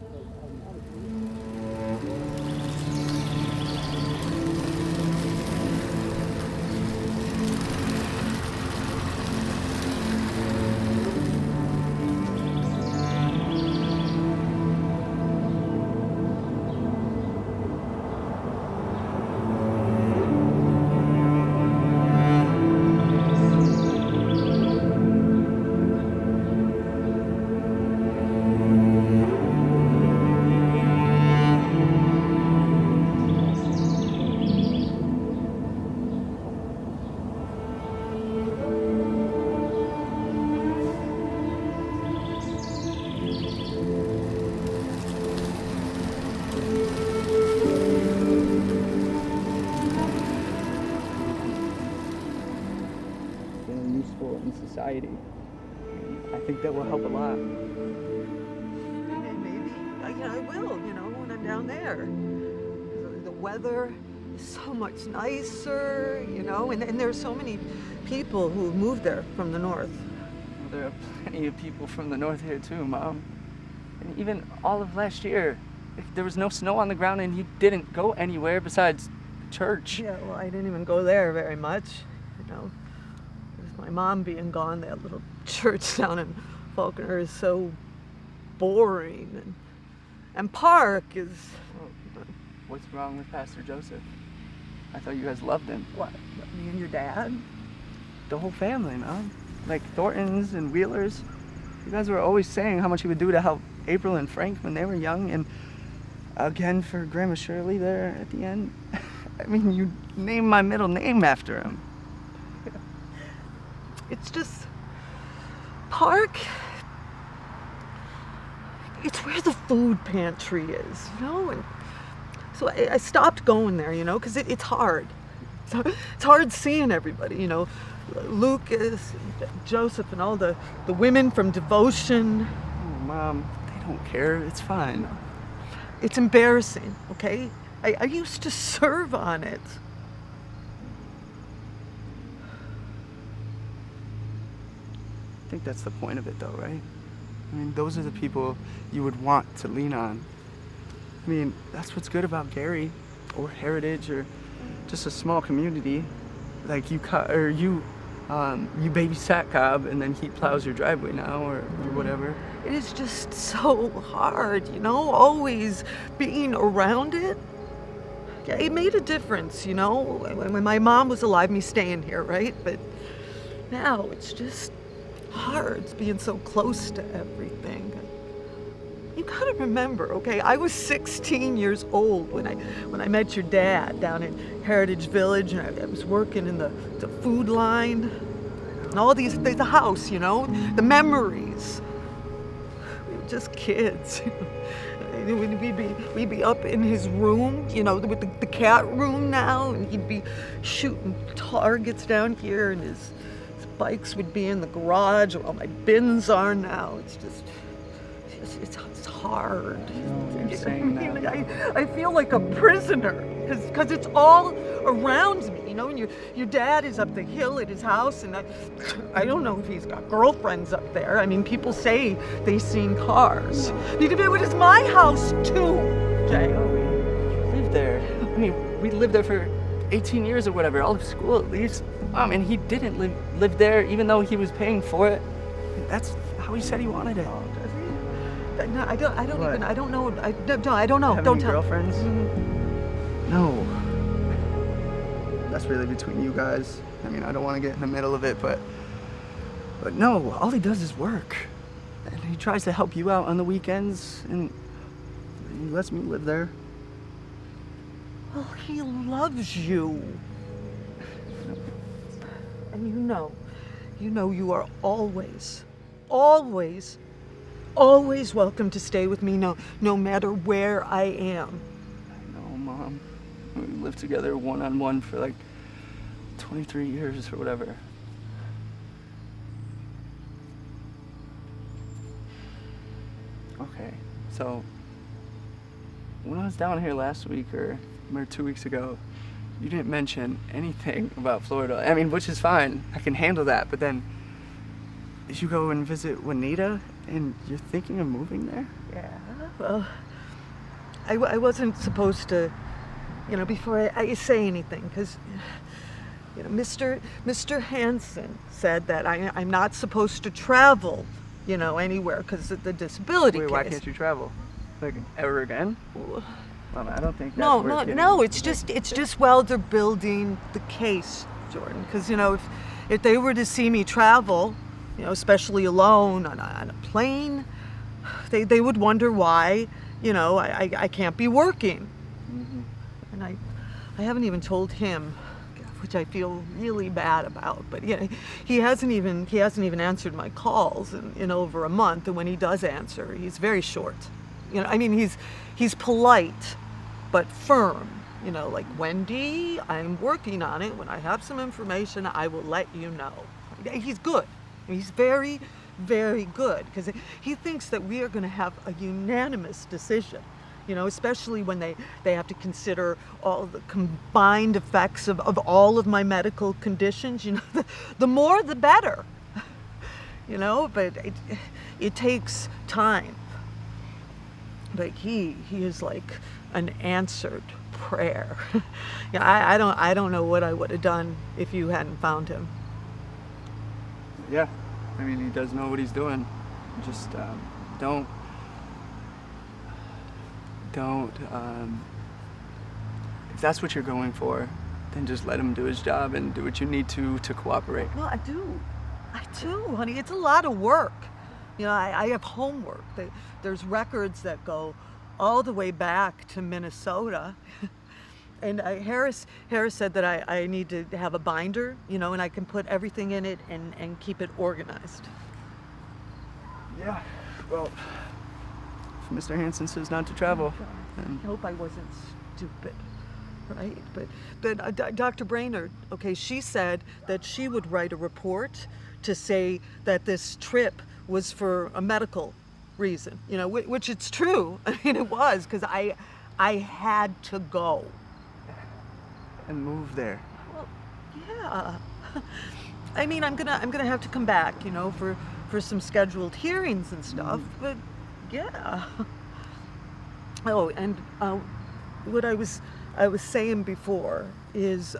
In society. I think that will help a lot. Maybe I will, when I'm down there. The weather is so much nicer, and there's so many people who moved there from the north. Well, there are plenty of people from the north here too, Mom. And even all of last year, there was no snow on the ground and you didn't go anywhere besides church. Yeah, well, I didn't even go there very much, My mom being gone, that little church down in Faulkner is so boring, and Park is. What's wrong with Pastor Joseph? I thought you guys loved him. What? Me and your dad? The whole family, Mom. Like Thorntons and Wheelers. You guys were always saying how much he would do to help April and Frank when they were young, and again for Grandma Shirley there at the end. I mean, you named my middle name after him. It's just, Park, it's where the food pantry is, and so I stopped going there, because it's hard. It's hard seeing everybody, Lucas, and Joseph, and all the women from Devotion. Oh, Mom, they don't care, it's fine. It's embarrassing, okay? I used to serve on it. think that's the point of it, though, right? I mean, those are the people you would want to lean on. I mean, that's what's good about Gary, or Heritage, or just a small community. Like you babysat Cobb, and then he plows your driveway now, or whatever. It is just so hard, you know, always being around it. Yeah, it made a difference, you know, when my mom was alive, me staying here, right? But now it's just hard being so close to everything. You gotta remember, okay, I was 16 years old when I met your dad down in Heritage Village, and I was working in the food line, and all the house, you know, the memories. We were just kids. We'd be up in his room, you know, with the cat room now, and he'd be shooting targets down here, and his bikes would be in the garage where all my bins are now. It's hard. You're saying that. I feel like a prisoner, because it's all around me, you know, and your dad is up the hill at his house, and I don't know if he's got girlfriends up there. I mean, people say they've seen cars. It is my house too, Jay. We lived there. I mean, we lived there for 18 years or whatever, all of school at least. And he didn't live there even though he was paying for it. That's how he said he wanted it. No, I don't What? even, I don't know. I don't know. Have Don't any tell. girlfriends? No. That's really between you guys. I mean, I don't want to get in the middle of it, but no, all he does is work. And he tries to help you out on the weekends, and he lets me live there. Well, he loves you. And you know you are always welcome to stay with me, no matter where I am. I know, Mom. We lived together one-on-one for like 23 years or whatever. Okay, so when I was down here last week or 2 weeks ago, you didn't mention anything about Florida. I mean, which is fine. I can handle that. But then you go and visit Juanita, and you're thinking of moving there? Yeah, well, I wasn't supposed to, you know, before I say anything, because, you know, Mr. Hansen said that I'm not supposed to travel, you know, anywhere because of the disability Wait, case. why can't you travel? Like, ever again? Mom, I don't think that's No, where it's getting. no, it's just while they're building the case, Jordan, because, you know, if they were to see me travel, you know, especially alone on a plane, they would wonder why, you know, I can't be working. Mm-hmm. And I haven't even told him, which I feel really bad about. But yeah, he hasn't even answered my calls in over a month. And when he does answer, he's very short. You know, I mean, he's polite, but firm. You know, like, Wendy, I'm working on it. When I have some information, I will let you know. He's good. He's very, very good, because he thinks that we are going to have a unanimous decision, you know, especially when they have to consider all the combined effects of all of my medical conditions. You know, the more the better, you know, but it takes time. But he is like an answered prayer. Yeah, I don't know what I would have done if you hadn't found him. Yeah, I mean, he does know what he's doing. Just don't. If that's what you're going for, then just let him do his job and do what you need to cooperate. No, I do, honey. It's a lot of work. You know, I have homework. There's records that go all the way back to Minnesota. And Harris said that I need to have a binder, you know, and I can put everything in it and keep it organized. Yeah, well, if Mr. Hansen says not to travel, then... I hope I wasn't stupid, right? But Dr. Brainerd, okay, she said that she would write a report to say that this trip was for a medical reason, you know, which it's true. I mean, it was, because I had to go. And move there. Well, yeah. I mean, I'm gonna have to come back, you know, for for some scheduled hearings and stuff, but yeah. Oh, and what I was saying before is,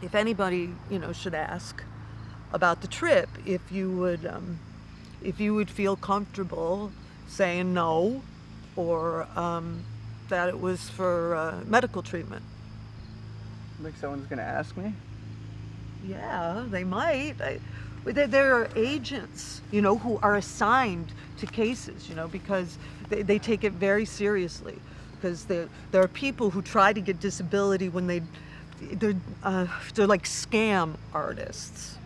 if anybody, should ask about the trip, if you would feel comfortable saying no, or that it was for medical treatment. Like someone's gonna ask me? Yeah, they might. There are agents, who are assigned to cases, because they take it very seriously. Because there are people who try to get disability when they're like scam artists.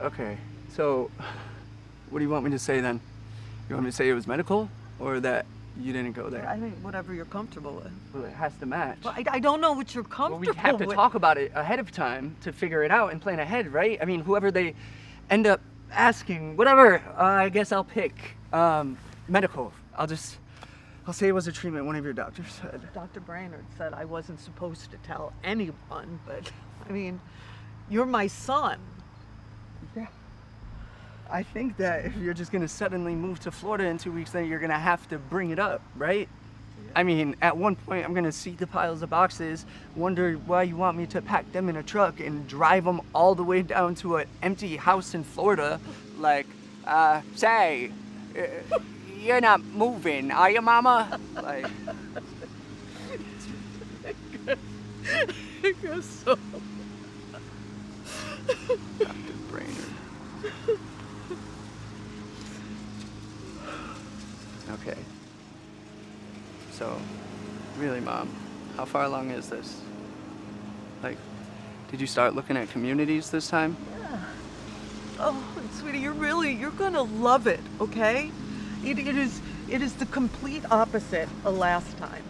Okay, so what do you want me to say then? You want me to say it was medical, or that you didn't go there? I think whatever you're comfortable with. Well, it has to match. Well, I don't know what you're comfortable Well, we have to with. talk about it ahead of time to figure it out and plan ahead, right? I mean, whoever they end up asking, whatever, I guess I'll pick. Medical. I'll say it was a treatment one of your doctors said. Dr. Brainerd said I wasn't supposed to tell anyone, but I mean, you're my son. Yeah. I think that if you're just gonna suddenly move to Florida in 2 weeks, then you're gonna have to bring it up, right? Yeah. I mean, at one point, I'm gonna see the piles of boxes, wonder why you want me to pack them in a truck and drive them all the way down to an empty house in Florida. Like, say, you're not moving, are you, Mama? Like, I guess so. Dr. Brainerd. Okay. So, really, Mom, how far along is this? Like, did you start looking at communities this time? Yeah. Oh, sweetie, you're gonna love it, okay? It is the complete opposite of last time.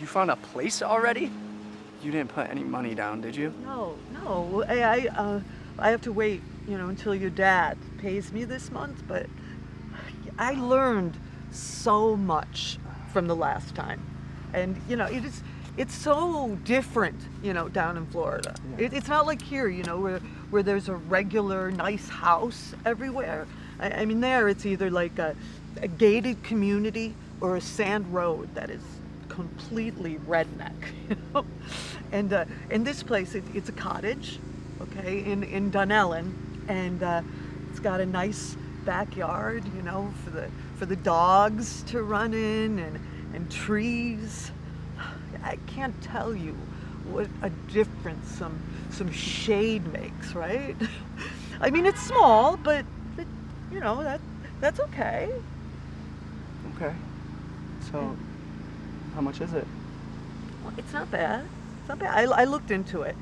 You found a place already? You didn't put any money down, did you? No. I have to wait, until your dad pays me this month, but I learned so much from the last time. And, it's so different, down in Florida. Yeah. It's not like here, where there's a regular nice house everywhere. I mean, there it's either like a gated community or a sand road that is completely redneck, And in this place, it's a cottage, okay, in Dunellen, and it's got a nice backyard, for the dogs to run in, and trees. I can't tell you what a difference some shade makes, right? I mean, it's small, but that's okay. Okay. So, how much is it? Well, it's not bad. It's not bad. I looked into it,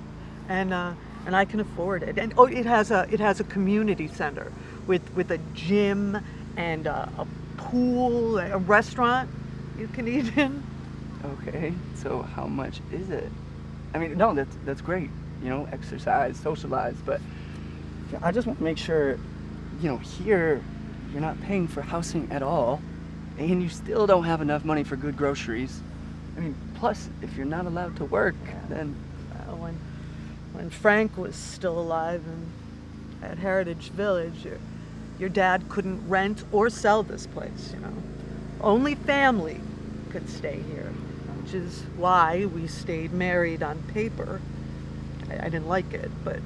and I can afford it. And it has a community center with a gym and a pool, a restaurant you can eat in. Okay. So how much is it? I mean, no, that's great. Exercise, socialize, but I just want to make sure, here you're not paying for housing at all, and you still don't have enough money for good groceries. I mean, plus, if you're not allowed to work, then... When Frank was still alive at Heritage Village, your dad couldn't rent or sell this place, Only family could stay here, which is why we stayed married on paper. I didn't like it, but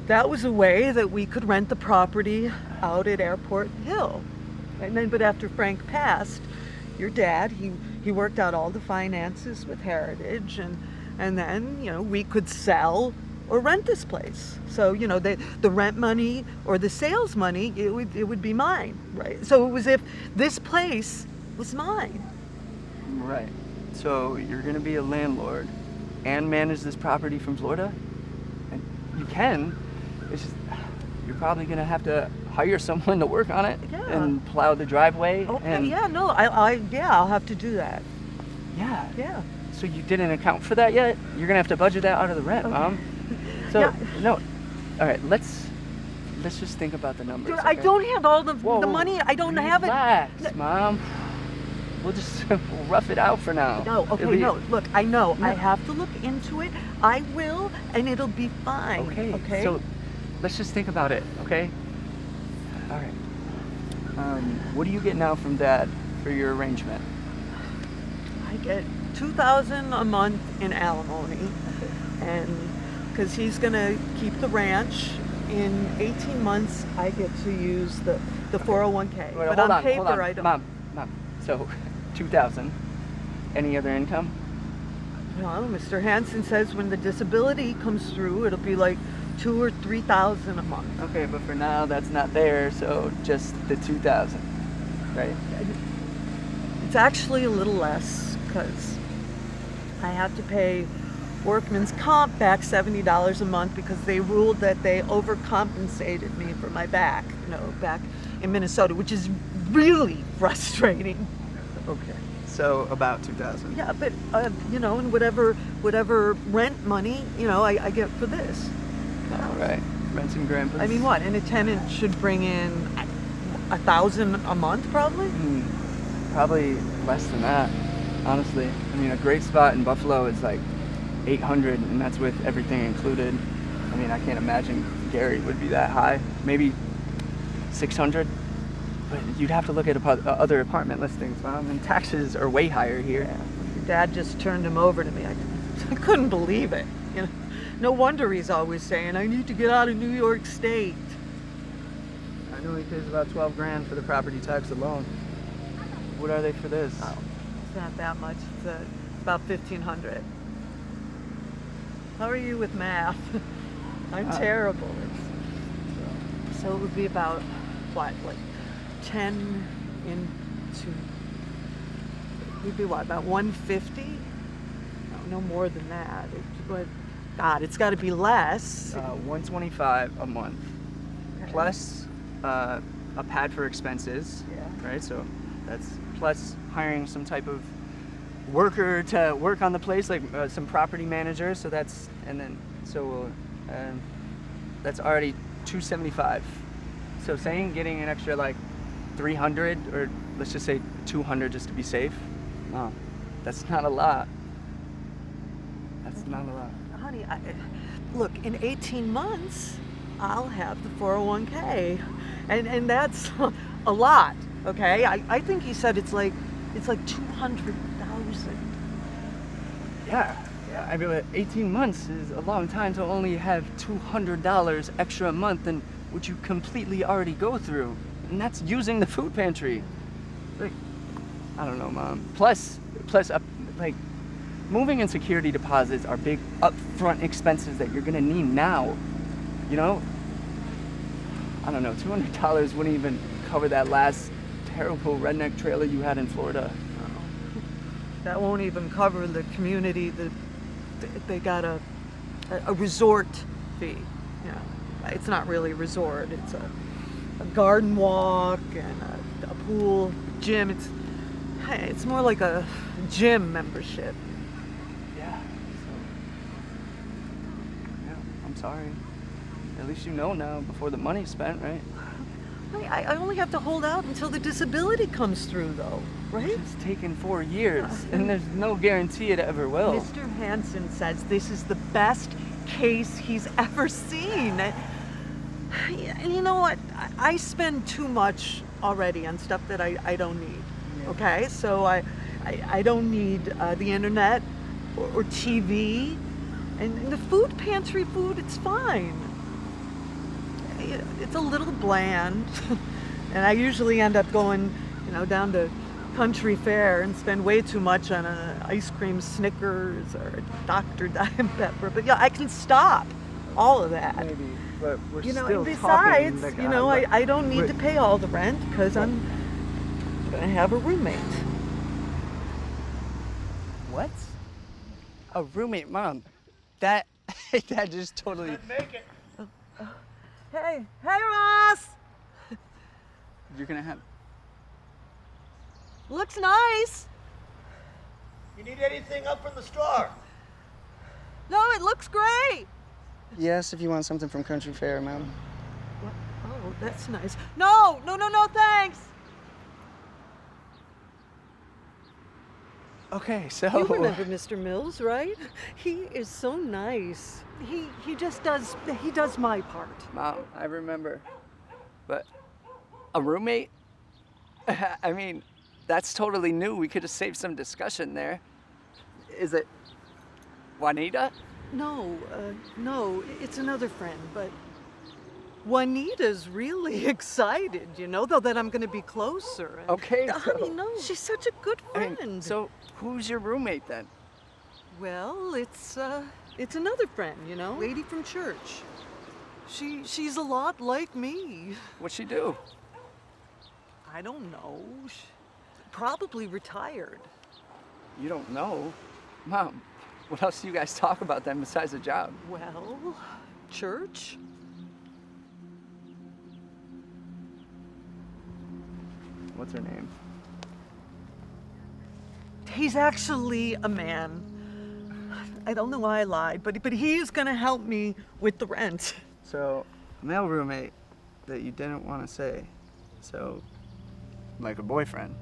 that was a way that we could rent the property out at Airport Hill. But after Frank passed, your dad, he worked out all the finances with Heritage, and then, we could sell or rent this place. So, the rent money or the sales money, it would be mine, right? So it was if this place was mine. Right. So you're gonna be a landlord and manage this property from Florida? And you can. It's just, you're probably gonna have to hire someone to work on it and plow the driveway. Okay, yeah, no, I'll have to do that. Yeah. Yeah. So you didn't account for that yet? You're gonna have to budget that out of the rent, Okay. Mom. So, Yeah. no. All right, let's just think about the numbers. Dude, Okay? I don't have all the Whoa, money. I don't have it. Relax, Mom. We'll just we'll rough it out for now. No, okay, It'll be- no, look, I know. No. I have to look into it. I will, and it'll be fine. Okay. Okay? So let's just think about it, okay? All right. What do you get now from Dad for your arrangement? I get $2,000 a month in alimony, and because he's gonna keep the ranch. In 18 months, I get to use the 401k. Wait, but hold on on, paper, hold on. I don't. Mom. So, 2,000. Any other income? No, Mr. Hansen says when the disability comes through, it'll be like $2,000 or $3,000 a month. Okay, but for now, that's not there, so just the 2,000, right? It's actually a little less because I have to pay workman's comp back $70 a month because they ruled that they overcompensated me for my back, back in Minnesota, which is really frustrating. Okay. So about 2,000. Yeah, but and whatever rent money, I get for this. All right. Rent and grandpa's. I mean, what? And a tenant should bring in $1,000 a month, probably. Probably less than that, honestly. I mean, a great spot in Buffalo is like 800, and that's with everything included. I mean, I can't imagine Gary would be that high. Maybe 600. But you'd have to look at other apartment listings, Mom, and taxes are way higher here. Your dad just turned him over to me. I couldn't believe it. No wonder he's always saying, I need to get out of New York State. I know he pays about 12 grand for the property tax alone. What are they for this? Oh, it's not that much. It's about $1,500. How are you with math? I'm terrible. So it would be about, what, like 10 into, it would be what, about 150? No more than that. God, it's got to be less. 125 a month, okay. Plus a pad for expenses, right? So that's plus hiring some type of worker to work on the place, like some property manager. So that's that's already 275. So saying getting an extra like 300 or let's just say 200 just to be safe. No, that's not a lot. That's not a lot. Honey, look, in 18 months, I'll have the 401k, and that's a lot. Okay, I think he said it's like 200,000. Yeah. I mean, 18 months is a long time to only have $200 extra a month than what you completely already go through, and that's using the food pantry. Like, I don't know, Mom. Plus, like, moving and security deposits are big upfront expenses that you're gonna need now. I don't know. $200 wouldn't even cover that last terrible redneck trailer you had in Florida. That won't even cover the community. They got a resort fee. It's not really a resort. It's a garden walk and a pool, gym. It's more like a gym membership. Yeah. I'm sorry. At least you know now before the money's spent, right? I only have to hold out until the disability comes through, though, right? It's taken 4 years, and there's no guarantee it ever will. Mr. Hansen says this is the best case he's ever seen. And you know what? I spend too much already on stuff that I don't need, okay? So I don't need the internet or TV. And the food pantry food, it's fine. It's a little bland, and I usually end up going, down to Country Fair and spend way too much on an ice cream Snickers or a Dr. Diet Pepper. But I can stop all of that. Maybe, but we're still and besides, talking. I don't need to pay all the rent because I'm gonna have a roommate. What? A roommate, Mom? That just totally. Make it. Hey, Ross! You're gonna have. Looks nice. You need anything up from the store? No, it looks great. Yes, if you want something from Country Fair, Mom. What? Oh, that's nice. No, thanks. Okay, so You remember Mr. Mills, right? He is so nice. He just does my part. Mom, I remember. But a roommate? I mean, that's totally new. We could have saved some discussion there. Is it Juanita? No, it's another friend, but Juanita's really excited, though, that I'm going to be closer. And Okay, honey, so- no, she's such a good I mean, friend. so who's your roommate then? Well, it's another friend, lady from church. She's a lot like me. What'd she do? I don't know. Probably retired. You don't know? Mom, what else do you guys talk about then besides the job? Well, church. What's her name? He's actually a man. I don't know why I lied, but he's gonna help me with the rent. So, male roommate that you didn't want to say. So, like a boyfriend.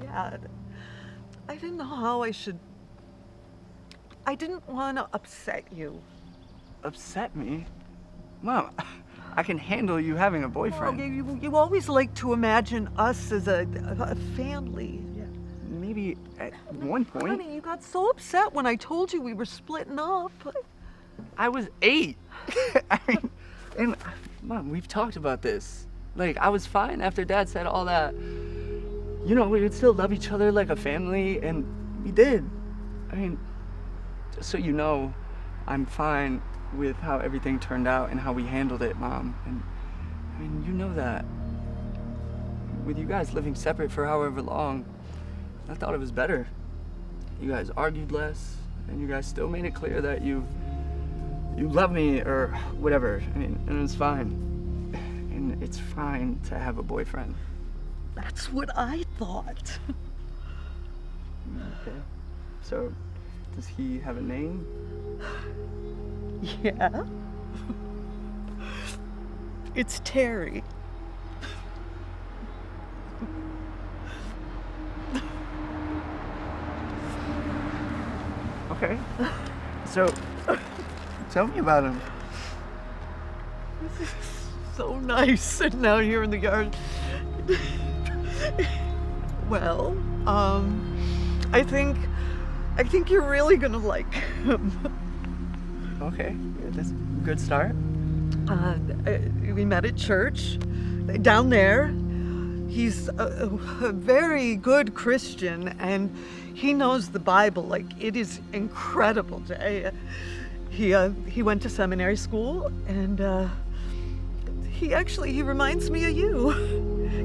Yeah, I didn't know how I should. I didn't want to upset you. Upset me? Mom, I can handle you having a boyfriend. Well, you always like to imagine us as a family. Maybe at one point. Honey, you got so upset when I told you we were splitting up. I was 8. I mean, and Mom, we've talked about this. Like, I was fine after Dad said all that. We would still love each other like a family, and we did. I mean, just so you know, I'm fine with how everything turned out and how we handled it, Mom. And I mean, you know that. With you guys living separate for however long, I thought it was better. You guys argued less, and you guys still made it clear that you love me or whatever. I mean, and it's fine. And it's fine to have a boyfriend. That's what I thought. Okay. So, does he have a name? Yeah. It's Terry. Okay. So, tell me about him. So nice sitting out here in the yard. Well, I think you're really gonna like him. Okay, that's a good start. We met at church, down there. He's a very good Christian, and he knows the Bible. Like, it is incredible. He went to seminary school, and he reminds me of you.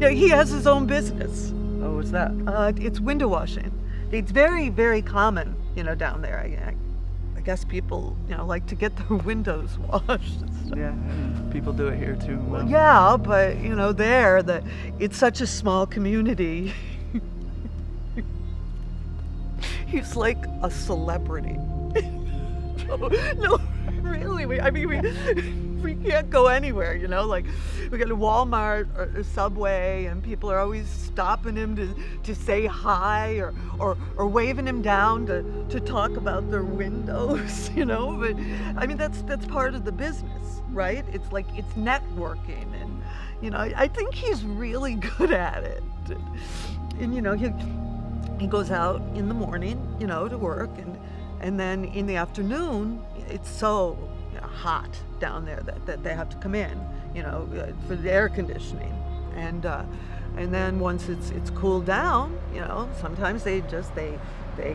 Yeah, he has his own business. Oh, what's that? It's window washing. It's very, very common, down there. I guess people, like to get their windows washed and stuff. Yeah, I mean, people do it here too. Well, Yeah, but it's such a small community. He's like a celebrity. No, really. We can't go anywhere, like we go to Walmart or Subway, and people are always stopping him to say hi or waving him down to talk about their windows, But I mean, that's part of the business, right? It's networking, and I think he's really good at it. And he goes out in the morning, to work, and then in the afternoon it's so hot down there that they have to come in, for the air conditioning, and then once it's cooled down, sometimes they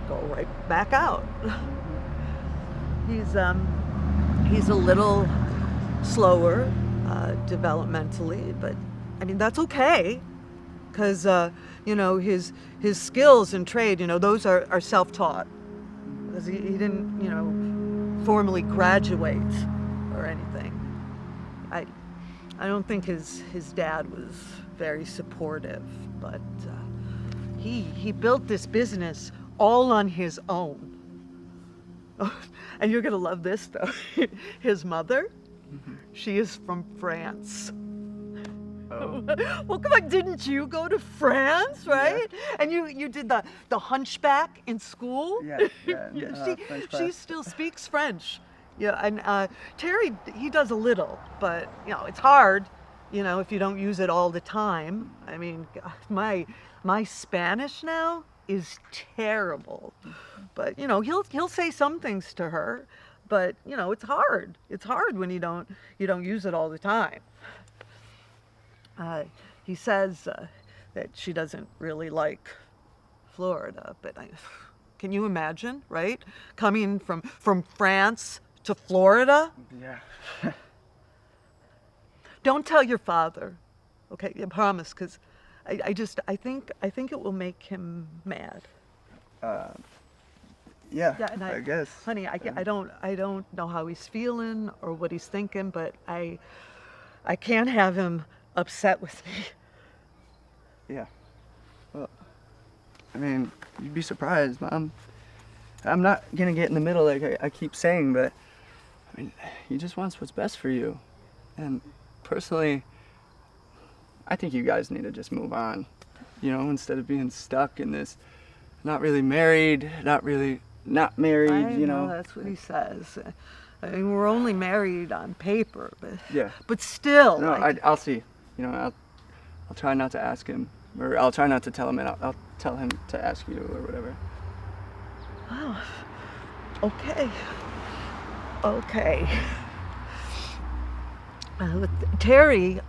go right back out. He's a little slower developmentally, but I mean that's okay, because his skills and trade, those are self-taught, because he didn't formally graduate or anything. I don't think his dad was very supportive, but he built this business all on his own. And you're gonna love this though. His mother, she is from France. so. Well, come on, didn't you go to France, right? And you did the hunchback in school? Yeah, French She class. still speaks French. Yeah, and Terry, he does a little, but it's hard, if you don't use it all the time. I mean, God, my Spanish now is terrible, but he'll say some things to her, but it's hard. It's hard when you don't use it all the time. He says that she doesn't really like Florida, but can you imagine, right? Coming from France to Florida? Yeah. Don't tell your father, okay? I promise, because I think it will make him mad. Yeah, And I guess. honey, I don't know how he's feeling or what he's thinking, but I can't have him upset with me. Yeah. Well, I mean, you'd be surprised, Mom. I'm not gonna get in the middle like I keep saying, but I mean, he just wants what's best for you. And personally, I think you guys need to just move on. Instead of being stuck in this, not really married, not married, I know that's what he says. I mean, we're only married on paper, but Yeah. but still. No, I'll see. I'll try not to ask him, or I'll try not to tell him, and I'll tell him to ask you or whatever. Oh, okay. Okay. Terry,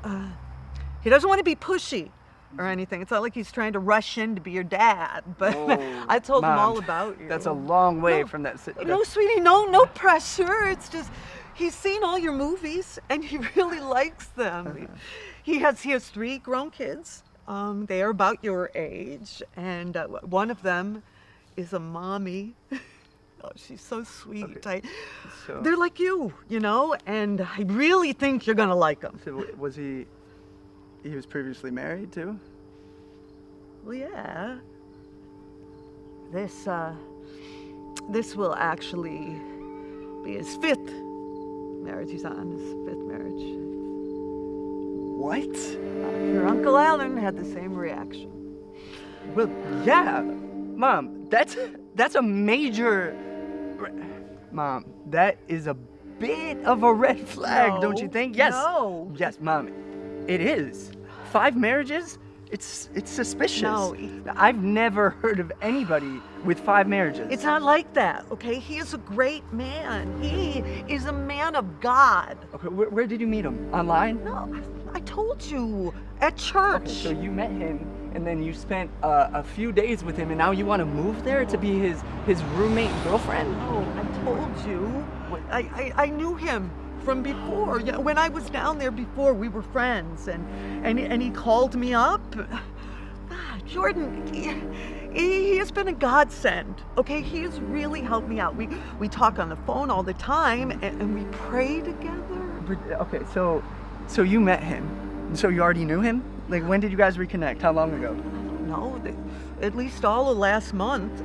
he doesn't want to be pushy or anything. It's not like he's trying to rush in to be your dad, but I told him Mom, all about you. That's a long way No. from that. No, sweetie, no pressure. It's just he's seen all your movies and he really likes them. He has 3 grown kids. They are about your age, and one of them is a mommy. Oh, she's so sweet. Okay. So- They're like you, and I really think you're gonna like them. So was he? He was previously married too. Well, yeah. This will actually be his 5th marriage. He's on his 5th marriage. What? Your Uncle Alan had the same reaction. Well, yeah, Mom. That's a major. Mom, that is a bit of a red flag, don't you think? Yes. No. Yes, Mom. It is. 5 marriages? It's suspicious. No. I've never heard of anybody with 5 marriages. It's not like that, okay? He is a great man. He is a man of God. Okay, where did you meet him? Online? No, I told you, at church. Okay, so you met him, and then you spent a few days with him, and now you want to move there to be his roommate girlfriend? No, I told you. I knew him from before. Yeah, when I was down there before, we were friends, and he called me up. Jordan, he has been a godsend. Okay, he has really helped me out. We talk on the phone all the time, and we pray together. But, okay, so you met him. So you already knew him? Like, when did you guys reconnect? How long ago? No, at least all of last month.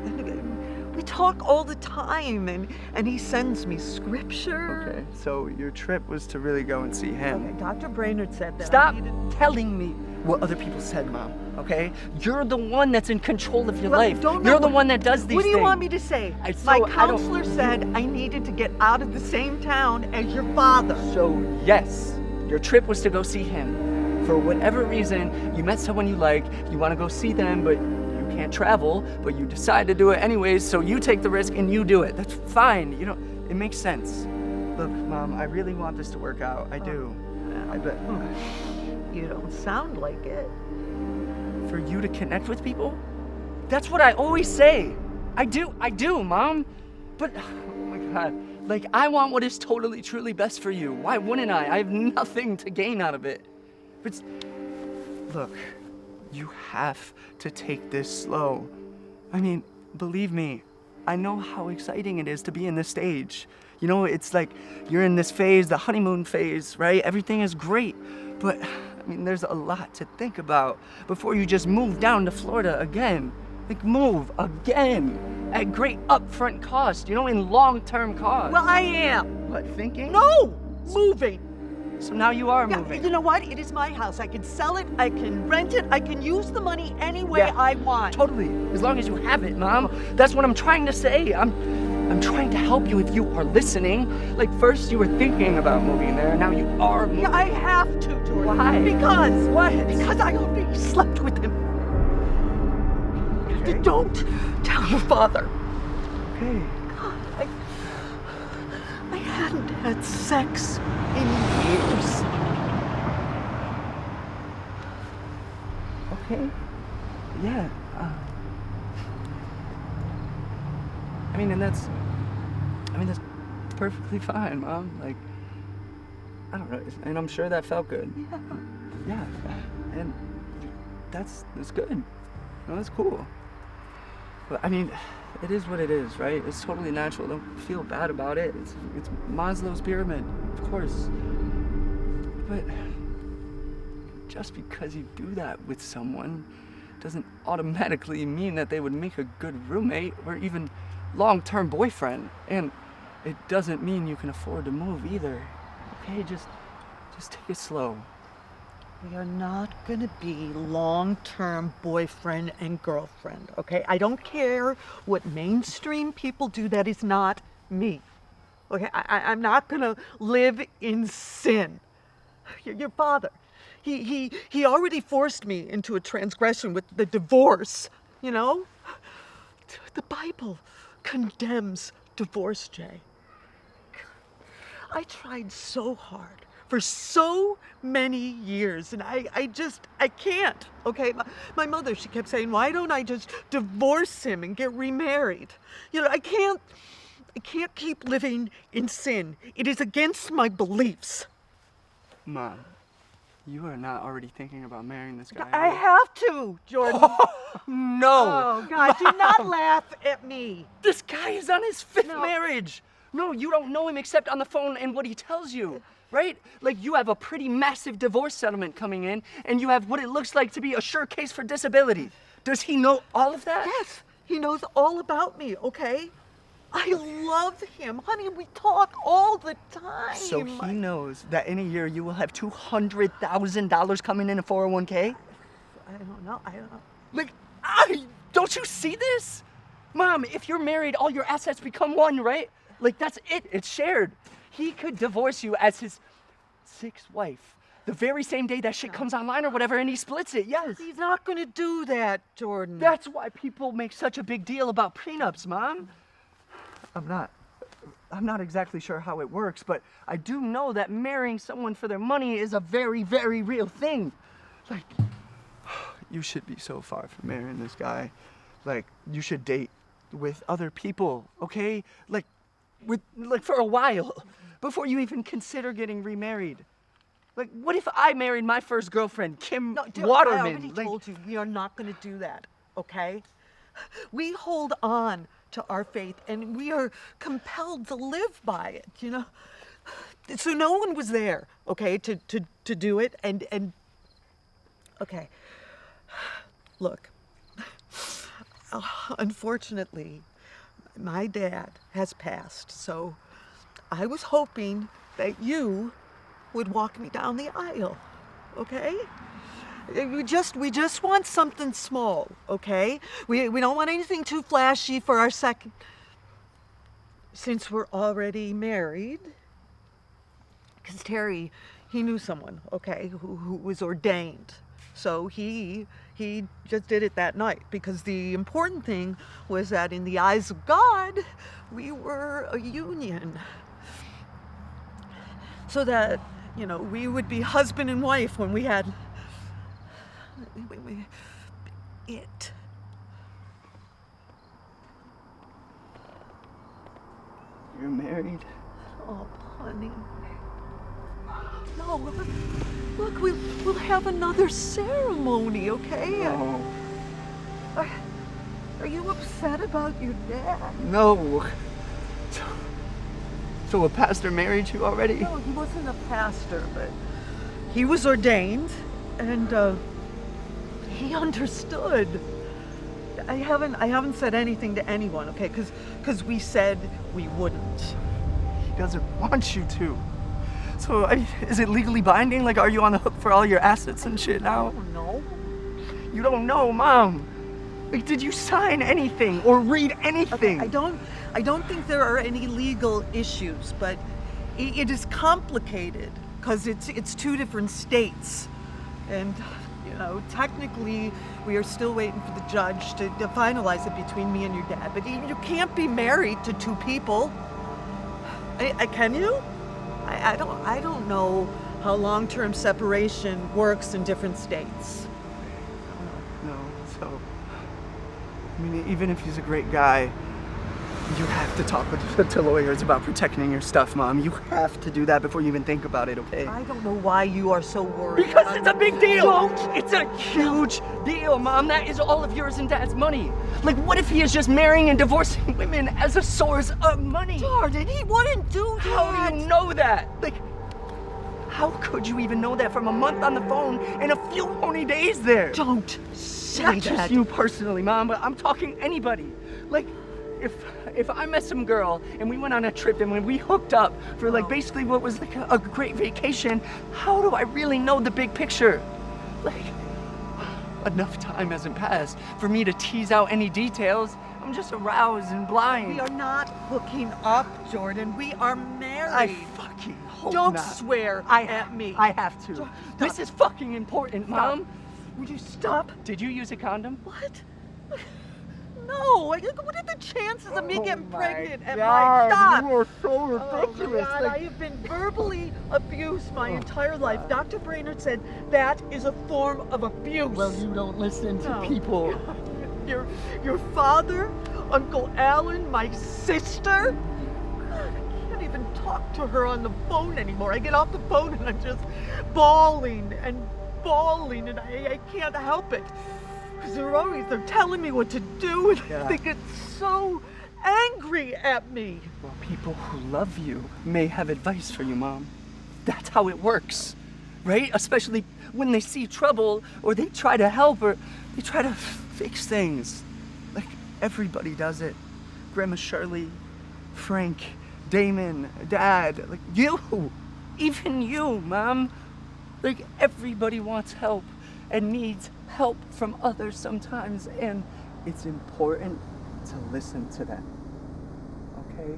We talk all the time, and he sends me scripture. Okay, so your trip was to really go and see him. Okay, Dr. Brainerd said that. Stop telling me what other people said, Mom, okay? You're the one that's in control of your life. You're the one that does these things. What do you want me to say? My counselor said I needed to get out of the same town as your father. So, yes, your trip was to go see him. For whatever reason, you met someone you like, you want to go see them, but you can't travel, but you decide to do it anyways, so you take the risk and you do it. That's fine, it makes sense. Look, Mom, I really want this to work out. I do. I bet. You don't sound like it. For you to connect with people? That's what I always say. I do, Mom. But, oh my God, like, I want what is totally, truly best for you. Why wouldn't I? I have nothing to gain out of it. But, look, you have to take this slow. I mean, believe me, I know how exciting it is to be in this stage. It's like you're in this phase, the honeymoon phase, right? Everything is great. But, I mean, there's a lot to think about before you just move down to Florida again. Like, move again at great upfront cost, in long-term cost. Well, I am. What, thinking? No, moving. So now you are Yeah, moving. you know what? It is my house. I can sell it, I can rent it, I can use the money any way I want. Totally. As long as you have it, Mom. That's what I'm trying to say. I'm trying to help you if you are listening. Like, first you were thinking about moving there, now you are moving. Yeah, I have to, Jordan. Why? Because. What? Because I already slept with him. Don't tell your father. Okay. God, I hadn't had sex in years. Okay. Yeah. I mean, that's perfectly fine, Mom. Like, I don't know, and I'm sure that felt good. Yeah. And that's good. No, that's cool. But I mean, it is what it is, right? It's totally natural. Don't feel bad about it. It's Maslow's pyramid, of course. But just because you do that with someone doesn't automatically mean that they would make a good roommate or even long-term boyfriend. And it doesn't mean you can afford to move either. Okay, just take it slow. We are not gonna be long-term boyfriend and girlfriend, okay? I don't care what mainstream people do, that is not me. Okay, I'm not gonna live in sin. Your father, he already forced me into a transgression with the divorce, you know? The Bible condemns divorce, Jay. I tried so hard for so many years, and I can't, okay? My mother, she kept saying, why don't I just divorce him and get remarried? You know, I can't keep living in sin. It is against my beliefs. Mom, you are not already thinking about marrying this guy. I have to, Jordan. No! Oh, God, do not laugh at me. This guy is on his fifth marriage. No, you don't know him except on the phone and what he tells you, right? Like, you have a pretty massive divorce settlement coming in, and you have what it looks like to be a sure case for disability. Does he know all of that? Yes, he knows all about me, okay? I love him. Honey, we talk all the time. So he knows that in a year you will have $200,000 coming in a 401k? I don't know. Like, don't you see this? Mom, if you're married, all your assets become one, right? Like, that's it. It's shared. He could divorce you as his sixth wife the very same day that shit comes online or whatever, and he splits it, yes. He's not gonna do that, Jordan. That's why people make such a big deal about prenups, Mom. I'm not exactly sure how it works, but I do know that marrying someone for their money is a very, very real thing. Like, you should be so far from marrying this guy. Like, you should date with other people, okay? Like for a while, before you even consider getting remarried. Like, what if I married my first girlfriend, Kim Waterman? I already told you, we are not gonna do that, okay? We hold on to our faith, and we are compelled to live by it, you know? So no one was there, okay, to do it, and okay. Look, unfortunately, my dad has passed, so I was hoping that you would walk me down the aisle, okay? We just want something small, okay? We don't want anything too flashy for our second. Since we're already married, because Terry, he knew someone, okay, who was ordained. So he just did it that night, because the important thing was that in the eyes of God, we were a union. So that, you know, we would be husband and wife when we had it. You're married? Oh, honey. No, look, we'll have another ceremony, okay? No. Are you upset about your dad? No. So a pastor married you already? No, he wasn't a pastor, but he was ordained, and he understood. I haven't said anything to anyone, okay? Because we said we wouldn't. He doesn't want you to. So, I mean, is it legally binding? Like, are you on the hook for all your assets and shit now? I don't know. You don't know, Mom. Like, did you sign anything or read anything? I don't think there are any legal issues, but it is complicated because it's two different states. And, you know, technically we are still waiting for the judge to finalize it between me and your dad. But you can't be married to two people. Can you? I don't know how long-term separation works in different states. No, so, I mean, even if he's a great guy, you have to talk to lawyers about protecting your stuff, Mom. You have to do that before you even think about it, okay? I don't know why you are so worried. Because it's a big deal! It's a huge deal, Mom. That is all of yours and Dad's money. Like, what if he is just marrying and divorcing women as a source of money? Jordan, he wouldn't do that. How do you know that? Like, how could you even know that from a month on the phone and a few only days there? Don't say Not that. just you personally, Mom, but I'm talking anybody. Like, if I met some girl and we went on a trip and when we hooked up for like basically what was like a great vacation, how do I really know the big picture? Like, enough time hasn't passed for me to tease out any details. I'm just aroused and blind. We are not hooking up, Jordan. We are married. I fucking hope Don't not. swear at me. I have to. This is fucking important, Mom. Would you stop? Did you use a condom? What? No. What are the chances of me getting pregnant at God, my stop? you are so Oh ridiculous. my God, I have been verbally abused my entire life. Dr. Brainerd said that is a form of abuse. Well, you don't listen to No. people. Your father, Uncle Alan, my sister. God, I can't even talk to her on the phone anymore. I get off the phone and I'm just bawling and I can't help it. Because they're telling me what to do and they get so angry at me. Well, people who love you may have advice for you, Mom. That's how it works, right? Especially when they see trouble or they try to help or they try to fix things. Like, everybody does it. Grandma Shirley, Frank, Damon, Dad, like you, even you, Mom. Like, everybody wants help and needs help from others sometimes, and it's important to listen to them, okay?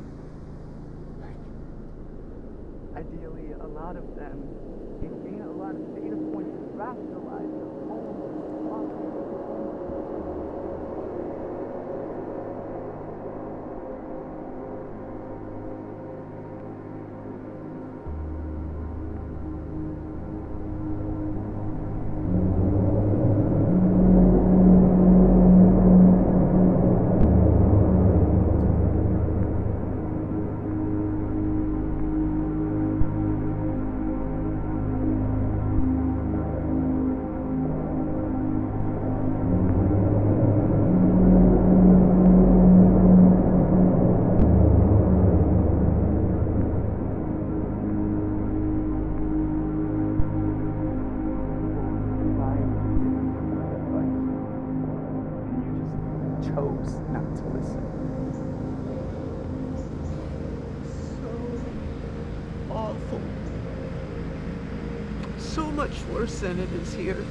Like, ideally, a lot of them can gain a lot of data points and rationalize their own thoughts. Chose not to listen. So awful. So much worse than it is here.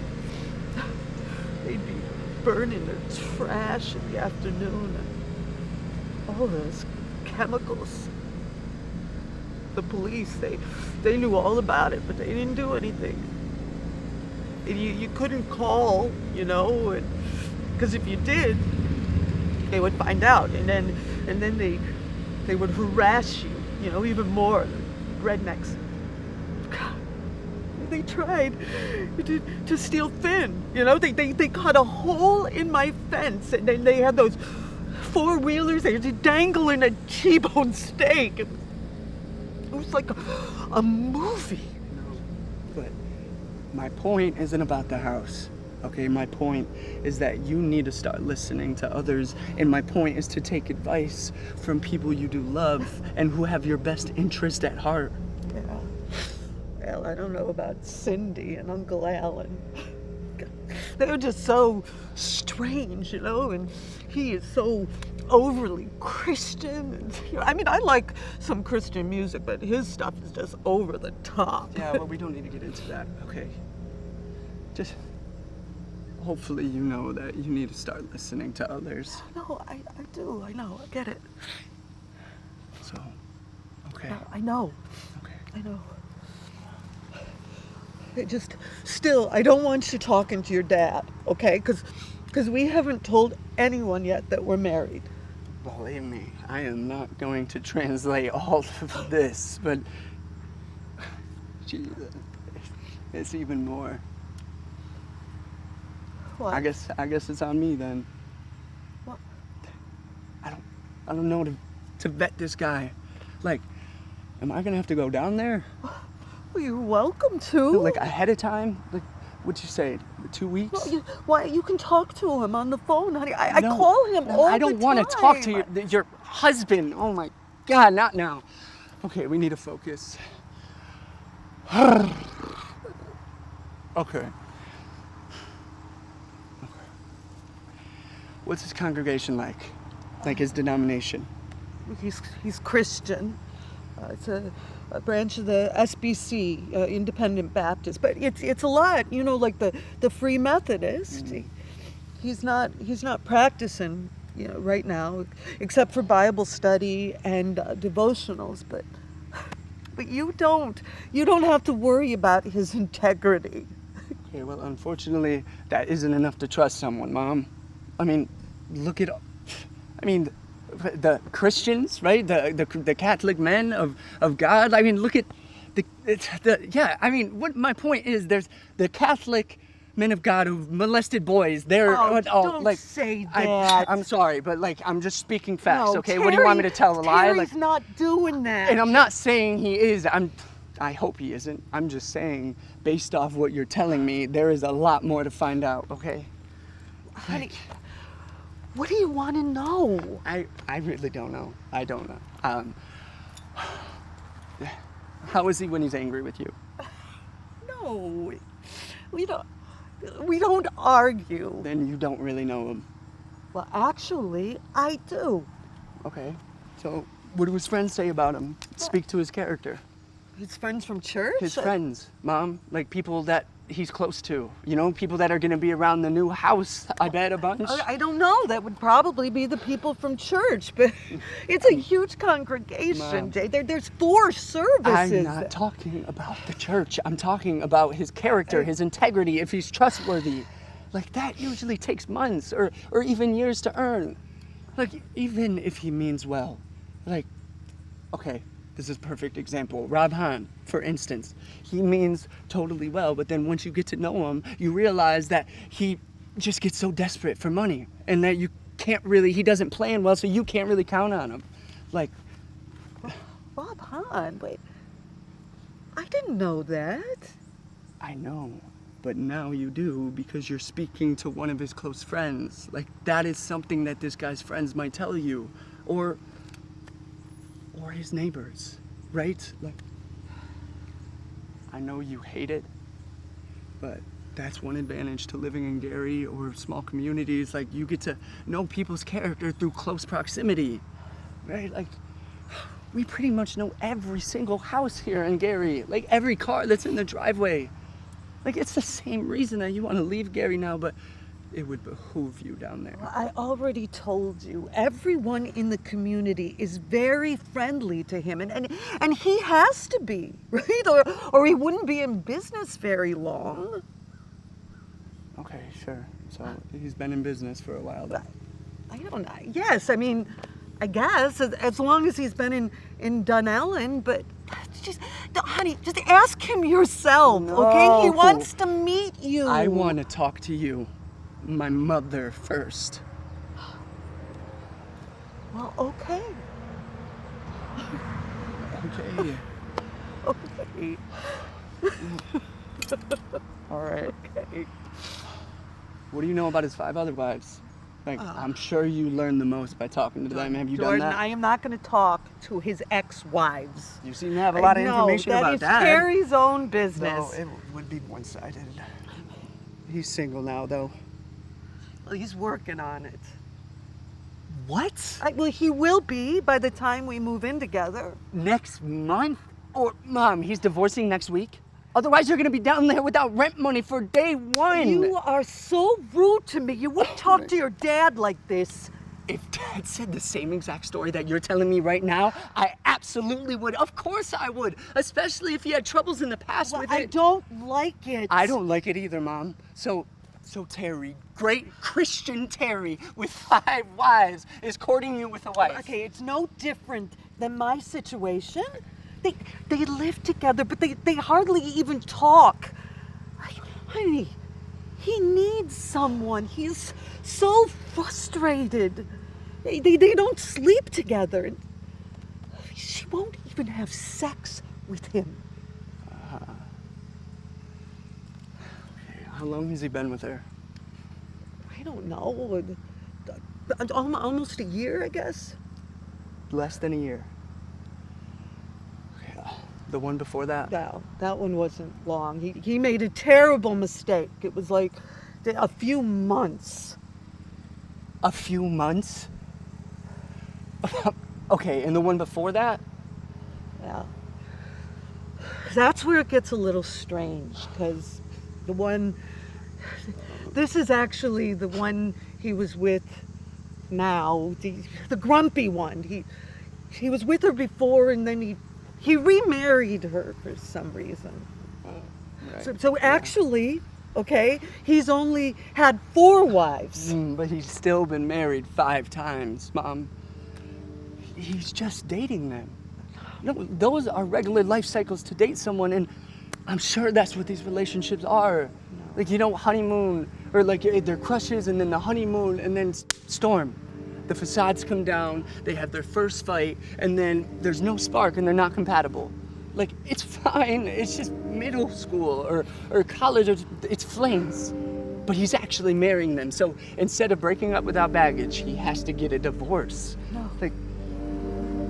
They'd be burning their trash in the afternoon. And all those chemicals. The police, they knew all about it, but they didn't do anything. And you couldn't call, you know, because if you did, they would find out, and then they would harass you, you know, even more. Rednecks. God, they tried to steal Finn, you know. They cut a hole in my fence, and then they had those four-wheelers. They were dangling a T-bone steak. It was like a movie. But my point isn't about the house. Okay, my point is that you need to start listening to others, and my point is to take advice from people you do love and who have your best interest at heart. Yeah. Well, I don't know about Cindy and Uncle Alan. they're just so strange, you know, and he is so overly Christian. And, you know, I mean, I like some Christian music, but his stuff is just over the top. Yeah, well, we don't need to get into that, okay? Just hopefully you know that you need to start listening to others. No, I do. I know. I get it. So, okay. I know. Okay. I know. It just, still, I don't want you talking to your dad, okay? Because we haven't told anyone yet that we're married. Believe me, I am not going to translate all of this, but gee, it's even more. What? I guess it's on me then. What? I don't know to vet this guy. Like, am I gonna have to go down there? Well, you're welcome to. Like ahead of time? Like, what'd you say? 2 weeks? Well, you can talk to him on the phone, honey. I No, call him all the time. I don't want to talk to your husband. Oh my God, not now. Okay, we need to focus. Okay. What's his congregation like? Like his denomination? He's Christian. It's a branch of the SBC, Independent Baptist, but it's a lot, you know, like the Free Methodist. He's not practicing, you know, right now, except for Bible study and devotionals. But you don't have to worry about his integrity. Okay, well, unfortunately, that isn't enough to trust someone, Mom. I mean, look at, the Christians, right? The Catholic men of God. I mean, look at yeah. I mean, what my point is, there's the Catholic men of God who've molested boys. They're don't like, say that. I'm sorry, but like I'm just speaking facts. No, Okay, what do you want me to tell a lie? Terry's Like, not doing that. and I'm not saying he is. I hope he isn't. I'm just saying, based off what you're telling me, there is a lot more to find out. Okay. Honey, what do you want to know? I really don't know. I don't know. How is he when he's angry with you? No, we don't argue. Then you don't really know him. Well, actually, I do. Okay. So, what do his friends say about him? Speak to his character. His friends from church? His friends, Mom. Like people that he's close to. You know, people that are going to be around the new house. I bet a bunch. I don't know. That would probably be the people from church, but it's a huge congregation, Mom. Jay. There's 4 services. I'm not talking about the church. I'm talking about his character, his integrity, if he's trustworthy. Like that usually takes months or even years to earn. Like even if he means well. Like, okay, this is a perfect example. Rob Hahn, for instance, he means totally well, but then once you get to know him, you realize that he just gets so desperate for money and that you can't really, he doesn't plan well, so you can't really count on him. Like, Rob Hahn, wait. I didn't know that. I know, but now you do because you're speaking to one of his close friends. Like, that is something that this guy's friends might tell you, or his neighbors, right? Like, I know you hate it, but that's one advantage to living in Gary or small communities. Like, you get to know people's character through close proximity, right? Like, we pretty much know every single house here in Gary, like every car that's in the driveway. Like, it's the same reason that you want to leave Gary now, but it would behoove you down there. I already told you, everyone in the community is very friendly to him, and he has to be, right? Or he wouldn't be in business very long. Okay, sure. So he's been in business for a while then. I don't know. Yes, I mean, I guess, as long as he's been in Dunellen, but just, honey, just ask him yourself, okay? He wants to meet you. I want to talk to you, my mother, first. Well, okay. Okay. Okay. All right. Okay. What do you know about his 5 other wives? Like, I'm sure you learned the most by talking to them. Have you Jordan, done that? I am not going to talk to his ex-wives. You seem to have a lot of information about that. That is Terry's own business. No, it would be one-sided. He's single now, though. Well, he's working on it. What? Well, he will be by the time we move in together. Next month? Or, Mom, he's divorcing next week? Otherwise, you're gonna be down there without rent money for day one. You are so rude to me. You wouldn't talk to your dad like this. If Dad said the same exact story that you're telling me right now, I absolutely would. Of course I would. Especially if he had troubles in the past Well, with I it. don't like it. I don't like it either, Mom. So Terry, great Christian Terry with 5 wives, is courting you with a wife. Okay, it's no different than my situation. They live together, but they hardly even talk. Honey, he needs someone. He's so frustrated. They don't sleep together. She won't even have sex with him. How long has he been with her? I don't know. Almost a year, I guess. Less than a year. The one before that? No, that one wasn't long. He made a terrible mistake. It was like a few months. A few months? Okay, and the one before that? Yeah. That's where it gets a little strange, because this is actually the one he was with now, the grumpy one. He was with her before, and then he remarried her for some reason. Right. So actually, okay, he's only had 4 wives. But he's still been married 5 times, Mom. He's just dating them. No, those are regular life cycles to date someone, and I'm sure that's what these relationships are. Like, honeymoon, or like they're crushes, and then the honeymoon, and then storm. The facades come down, they have their first fight, and then there's no spark and they're not compatible. Like, it's fine, it's just middle school or college, it's flames. But he's actually marrying them, so instead of breaking up without baggage, he has to get a divorce. No. Like,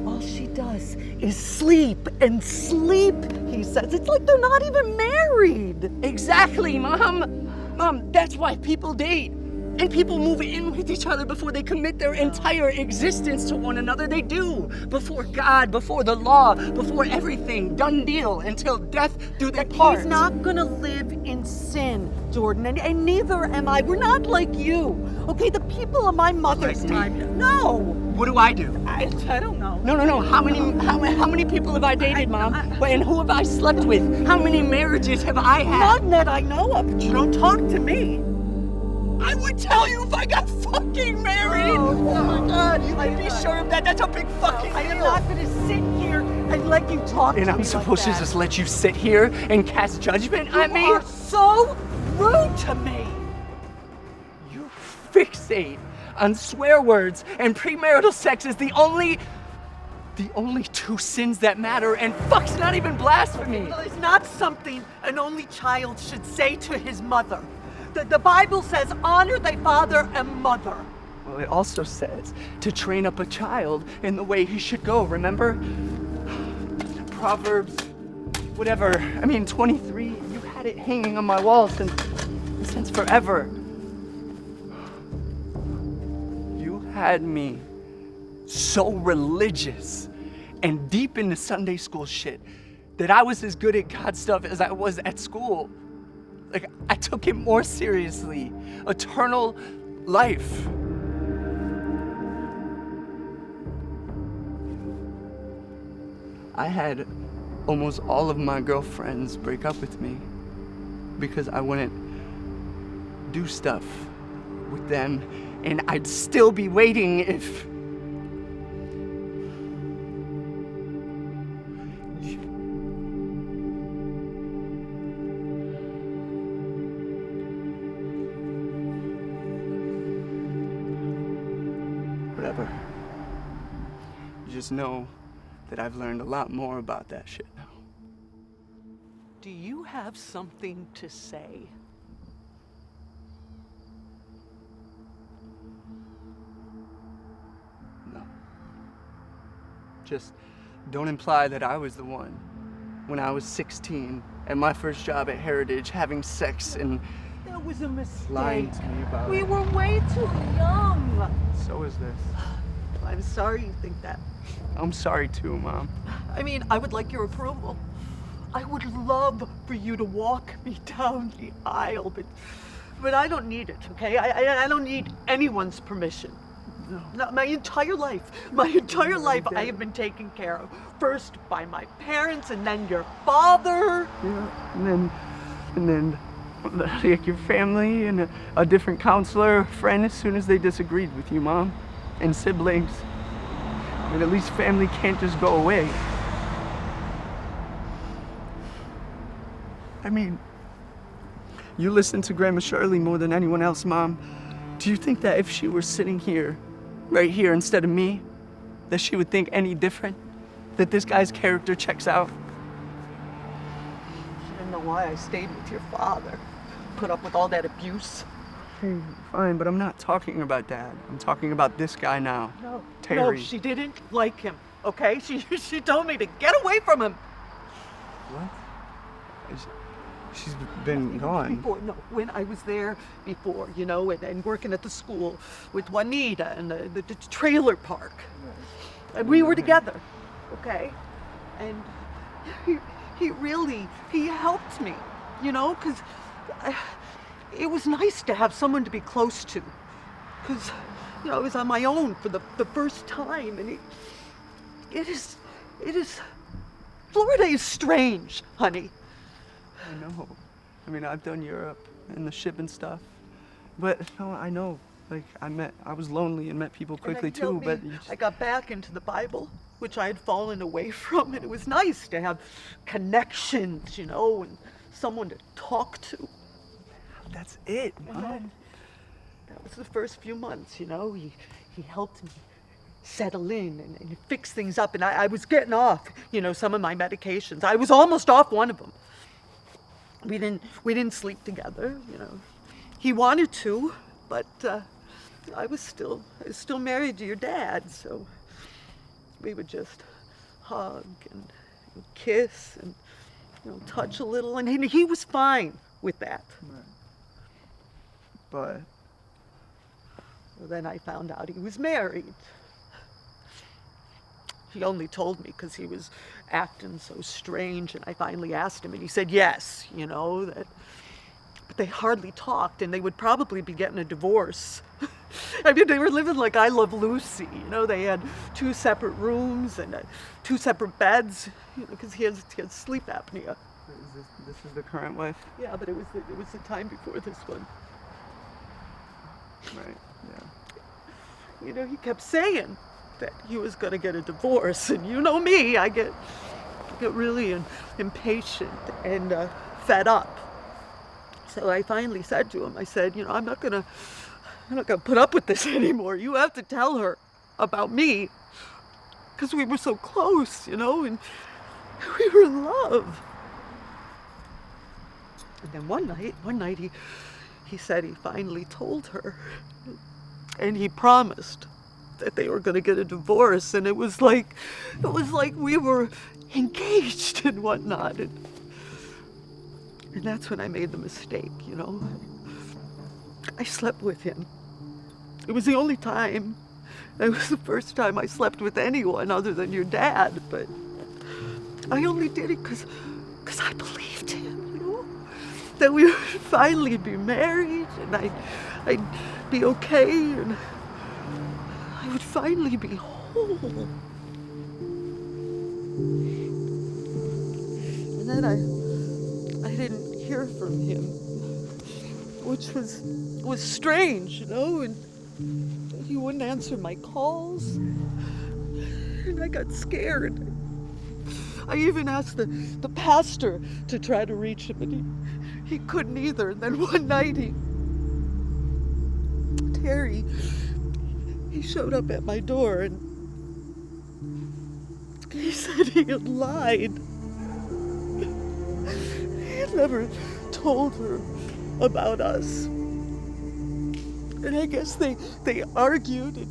all she does is sleep and sleep, he says. It's like they're not even married. exactly, Mom! Mom, that's why people date. And people move in with each other before they commit their entire existence to one another. They do. Before God, before the law, before everything. Done deal. Until death do their part. He's not gonna live in sin, Jordan, and neither am I. We're not like you. Okay, the people of my mother's Like me? time. No! What do I do? I don't know. No. How many people have I dated, Mom? And who have I slept with? How many marriages have I had? None that I know of, but you don't talk to me. I would tell you if I got fucking married! Oh my God, You can be sure of that. That's a big fucking deal. I am not gonna sit here and let you talk to And me I'm supposed like to that. just let you sit here and cast judgment on me? You are so rude to me. You fixate on swear words and premarital sex as the only 2 sins that matter, and fuck's not even blasphemy. Well, it's not something an only child should say to his mother. The Bible says, honor thy father and mother. Well, it also says to train up a child in the way he should go, remember? Proverbs, whatever. 23, you had it hanging on my wall since forever. You had me so religious and deep into Sunday school shit that I was as good at God stuff as I was at school. Like, I took it more seriously. Eternal life. I had almost all of my girlfriends break up with me because I wouldn't do stuff with them, and I'd still be waiting if... Whatever. You just know that I've learned a lot more about that shit now. Do you have something to say? No. Just don't imply that I was the one when I was 16 at my first job at Heritage having sex and... It was a mistake. Lying to me about We it. were way too young. So is this. I'm sorry you think that. I'm sorry too, Mom. I mean, I would like your approval. I would love for you to walk me down the aisle, but I don't need it, okay? I don't need anyone's permission. No, my entire life, I have been taken care of. First by my parents, and then your father. Yeah, and then like your family and a different counselor, a friend as soon as they disagreed with you, Mom. And siblings. But at least family can't just go away. I mean, you listen to Grandma Shirley more than anyone else, Mom. Do you think that if she were sitting here, right here instead of me, that she would think any different? That this guy's character checks out? She didn't know why I stayed with your father. Put up with all that abuse. Hey, fine, but I'm not talking about Dad. I'm talking about this guy now. No, Terry. no, she didn't like him, okay? She told me to get away from him. What? She's been gone. Before, no, when I was there before, you know, and working at the school with Juanita and the trailer park. And we were together, okay? And he helped me, you know, because it was nice to have someone to be close to. Because, you know, I was on my own for the first time, and it is, Florida is strange, honey. I know. I mean, I've done Europe and the ship and stuff. But no, I know. Like, I was lonely and met people quickly And you know too, me, but I got back into the Bible, which I had fallen away from, and it was nice to have connections, you know, and someone to talk to. that's it, And Mom. then, that was the first few months, you know, he helped me settle in and fix things up, and I was getting off, you know, some of my medications. I was almost off one of them. We didn't sleep together, you know. He wanted to, but I was still married to your dad, so we would just hug and kiss and, you know, touch a little, and he was fine with that. But Well, then I found out he was married. He only told me because he was acting so strange, and I finally asked him, and he said yes, you know, that. But they hardly talked, and they would probably be getting a divorce. I mean, they were living like I Love Lucy, you know. They had 2 separate rooms and 2 separate beds, you know, because he has sleep apnea. this is the current wife? Yeah, but it was the time before this one. Right, yeah. You know, he kept saying that he was going to get a divorce, and you know me, I get really impatient and fed up. So I finally said to him, I said, you know, I'm not gonna put up with this anymore. You have to tell her about me, because we were so close, you know, and we were in love. And then one night he said he finally told her, and he promised that they were going to get a divorce, and it was like we were engaged and whatnot, and that's when I made the mistake, you know. I slept with him. It was the only time. It was the first time I slept with anyone other than your dad, but I only did it because I believed him, you know, that we would finally be married, and I'd be okay, and I would finally be whole. And then I didn't hear from him, which was strange, you know, and he wouldn't answer my calls, and I got scared. I even asked the pastor to try to reach him, and he couldn't either. And then one night Terry showed up at my door, and he said he had lied. He had never told her about us. And I guess they argued, and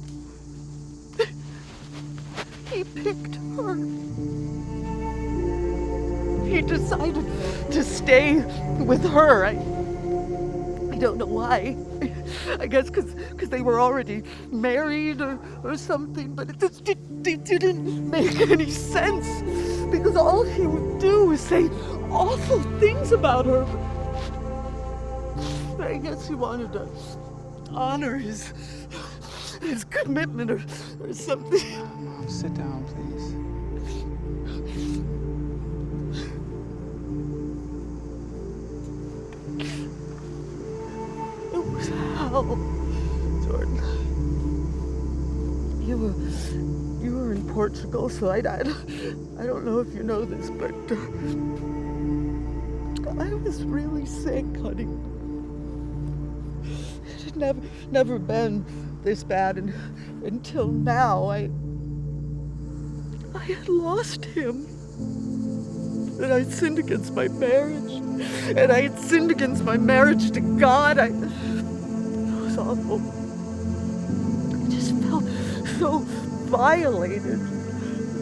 he picked her. He decided to stay with her. I don't know why. I guess because they were already married or something, but it didn't make any sense. Because all he would do was say awful things about her. I guess he wanted to honor his commitment or something. Sit down, please. It was hell, Jordan. You were in Portugal, so I don't know if you know this, but I was really sick, honey. It had never been this bad until now. I had lost him. And I had sinned against my marriage. And I had sinned against my marriage to God. It was awful. I just felt so violated.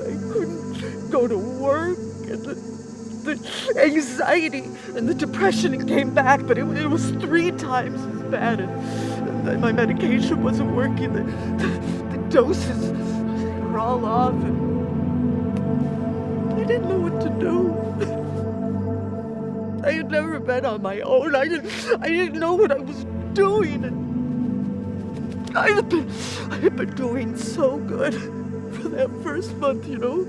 I couldn't go to work, and the anxiety and the depression, it came back, but it was 3 times as bad. And my medication wasn't working. The doses were all off, and I didn't know what to do. I had never been on my own. I didn't know what I was doing, and I had been doing so good for that first month, you know,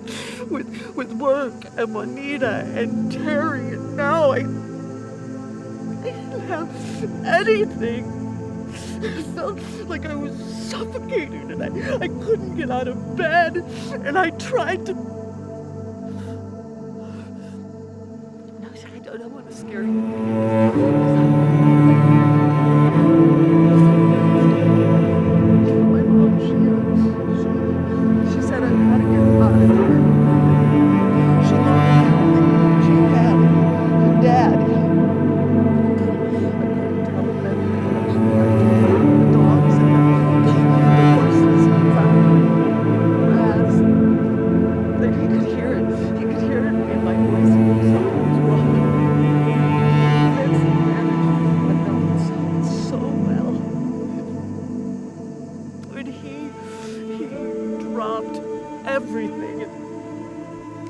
with work and Juanita and Terry, and now I didn't have anything. It felt like I was suffocating, and I couldn't get out of bed, and I tried to. No, I don't want to scare you. My mom, she said I had to get out of here. She knew she had her dad. I couldn't tell him that the dogs and the horses and the rats. That he could hear it. He could hear it in my voice. Something was wrong. I felt so well. When he dropped everything. And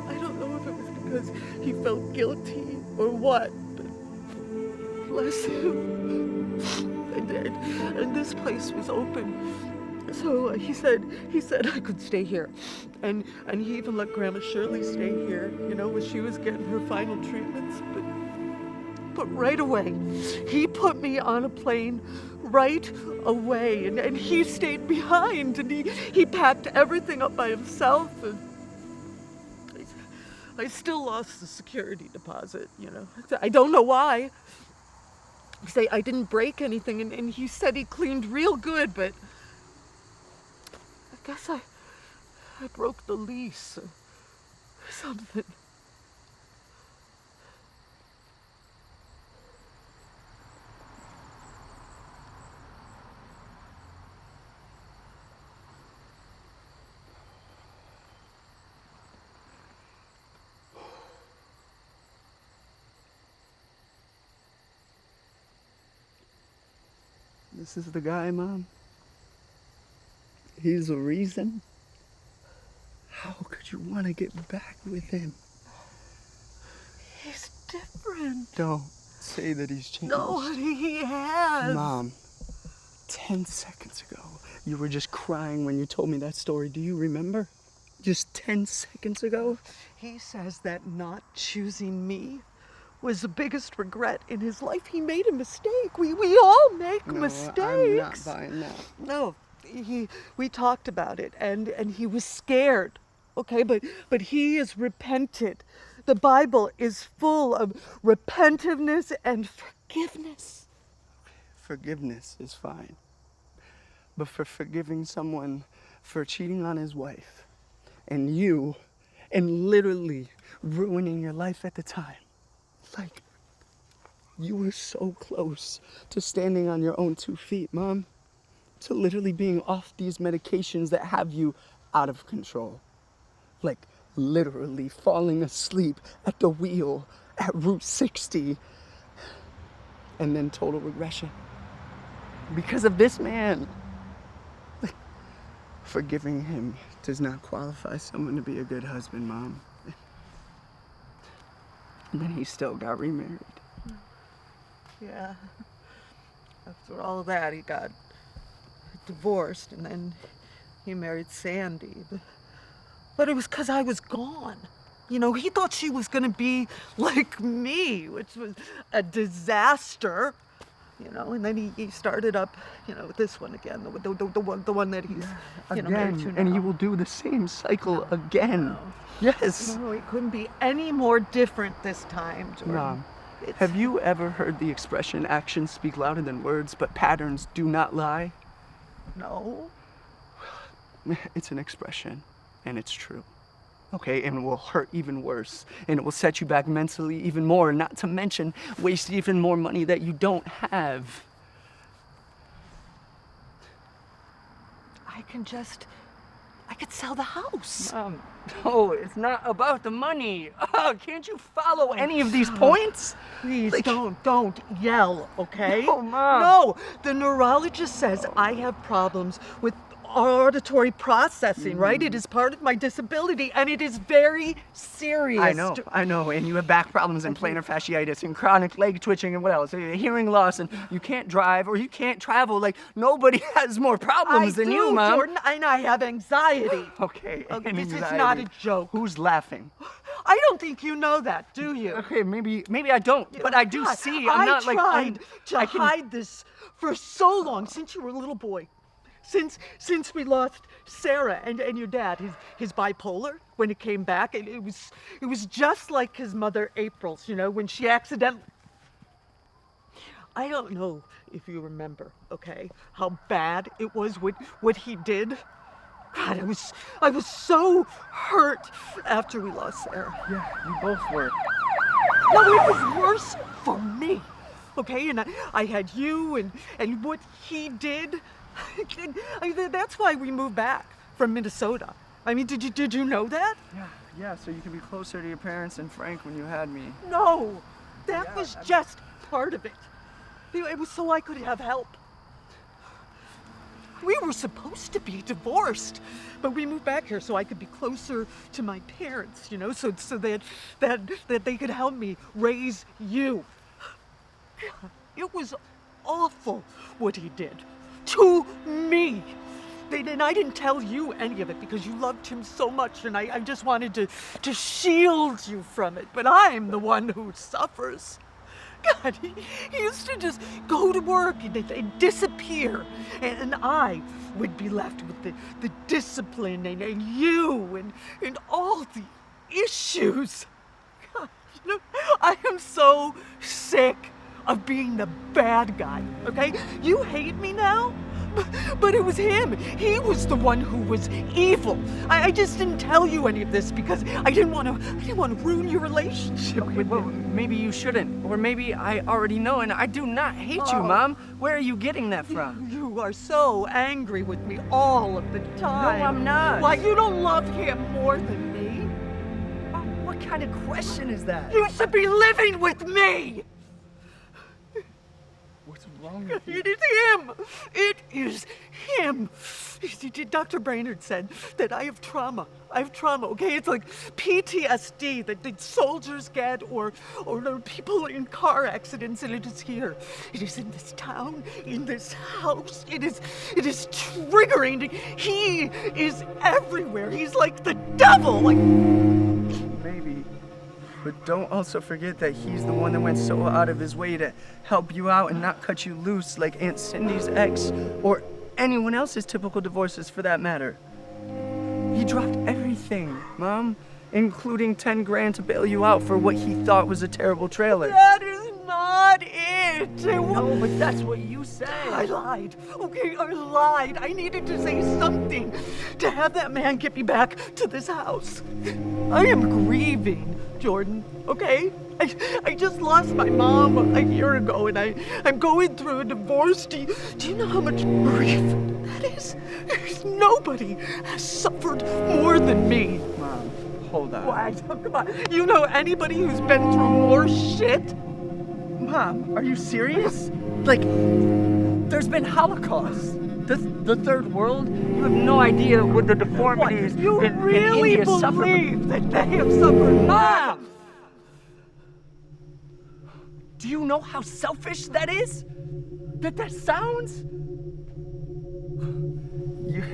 I don't know if it was because he felt guilty or what, but bless him. I did. And this place was open. So he said I could stay here. And he even let Grandma Shirley stay here, you know, when she was getting her final treatments. But right away, he put me on a plane right away, and he stayed behind, and he packed everything up by himself, and I still lost the security deposit, you know. I don't know why. I didn't break anything, and he said he cleaned real good, but I guess I broke the lease or something. This is the guy, Mom. He's the reason. How could you want to get back with him? He's different. Don't say that he's changed. No, he has. Mom, 10 seconds ago, you were just crying when you told me that story. Do you remember? Just 10 seconds ago? He says that not choosing me was the biggest regret in his life. He made a mistake. We all make mistakes. I'm not buying that. No, we talked about it, and he was scared. Okay, but he is repentant. The Bible is full of repentance and forgiveness. Forgiveness is fine. But for forgiving someone for cheating on his wife and literally ruining your life at the time, like, you were so close to standing on your own 2 feet, Mom. To literally being off these medications that have you out of control. Like, literally falling asleep at the wheel at Route 60. And then total regression. Because of this man. Forgiving him does not qualify someone to be a good husband, Mom. And then he still got remarried. Yeah. After all that, he got divorced, and then he married Sandy. But it was because I was gone. You know, he thought she was going to be like me, which was a disaster. You know, and then he started up, you know, this one again, the one that he's, you know, married to Again, now. and he will do the same cycle again. Yes. No, it couldn't be any more different this time, Jordan. Mom, It's- have you ever heard the expression, actions speak louder than words, but patterns do not lie? No. It's an expression, and it's true. Okay, and it will hurt even worse, and it will set you back mentally even more, not to mention waste even more money that you don't have. I could sell the house. No, it's not about the money. Can't you follow any of these points? Please Like- don't yell, okay? No, Mom. No, the neurologist says I have problems with auditory processing, right? It is part of my disability, and it is very serious. I know, and you have back problems and plantar fasciitis and chronic leg twitching and what else? Hearing loss, and you can't drive or you can't travel. Like, nobody has more problems than you, Mom. Jordan, and I have anxiety. Okay, Okay, and this is anxiety. not a joke. Who's laughing? I don't think you know that, do you? Okay, maybe I don't, but I do God, see. I'm not like tried to I can- hide this for so long, since you were a little boy. Since we lost Sarah and your dad, his bipolar, when it came back, it was just like his mother April's, you know, when she accidentally. I don't know if you remember, okay, how bad it was what he did. God, I was so hurt after we lost Sarah. Yeah, you both were. No, it was worse for me. Okay, and I had you and what he did. That's why we moved back from Minnesota. I mean, did you know that? Yeah, so you could be closer to your parents and Frank when you had me. No, that was just part of it. It was so I could have help. We were supposed to be divorced, but we moved back here so I could be closer to my parents, you know, so that they could help me raise you. God, it was awful what he did to me. And I didn't tell you any of it because you loved him so much, and I just wanted to shield you from it, but I'm the one who suffers. God, he used to just go to work and disappear, and I would be left with the discipline and you and all the issues. God, you know, I am so sick of being the bad guy, okay? You hate me now, but it was him. He was the one who was evil. I just didn't tell you any of this because I didn't want to ruin your relationship with Well, him. maybe you shouldn't, or maybe I already know, and I do not hate you, Mom. Where are you getting that from? You are so angry with me all of the time. No, I'm not. Why, you don't love him more than me? What kind of question is that? You should be living with me! What's wrong with you? It is him! It is him! Dr. Brainerd said that I have trauma. Okay? It's like PTSD that soldiers get or people in car accidents, and it is here. It is in this town, in this house. It is triggering. He is everywhere. He's like the devil. Like, Maybe. But don't also forget that he's the one that went so out of his way to help you out and not cut you loose like Aunt Cindy's ex or anyone else's typical divorces for that matter. He dropped everything, Mom, including 10 grand to bail you out for what he thought was a terrible trailer. that is not it. No, but that's what you said. I lied. Okay, I lied. I needed to say something to have that man get me back to this house. I am grieving, Jordan, okay? I just lost my mom a year ago, and I'm going through a divorce. Do you know how much grief that is? Nobody has suffered more than me. Mom, hold on. Why? Come on. You know anybody who's been through more shit? Mom, are you serious? Like, There's been Holocausts. The third world, you have no idea what the deformities You in really India suffer. believe that they have suffered? Mom! Do you know how selfish that is? That sounds?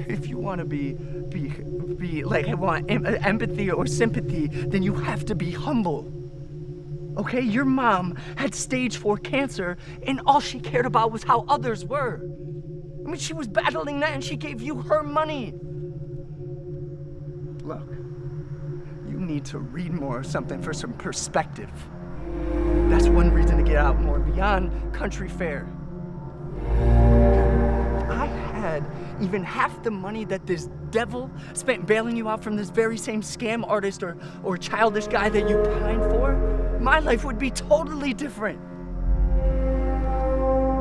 If you want to be like, I want empathy or sympathy, then you have to be humble. Okay, your mom had stage 4 cancer, and all she cared about was how others were. I mean, she was battling that, and she gave you her money. Look, you need to read more or something for some perspective. That's one reason to get out more beyond country fare. If I had even half the money that this devil spent bailing you out from this very same scam artist or childish guy that you pined for, my life would be totally different.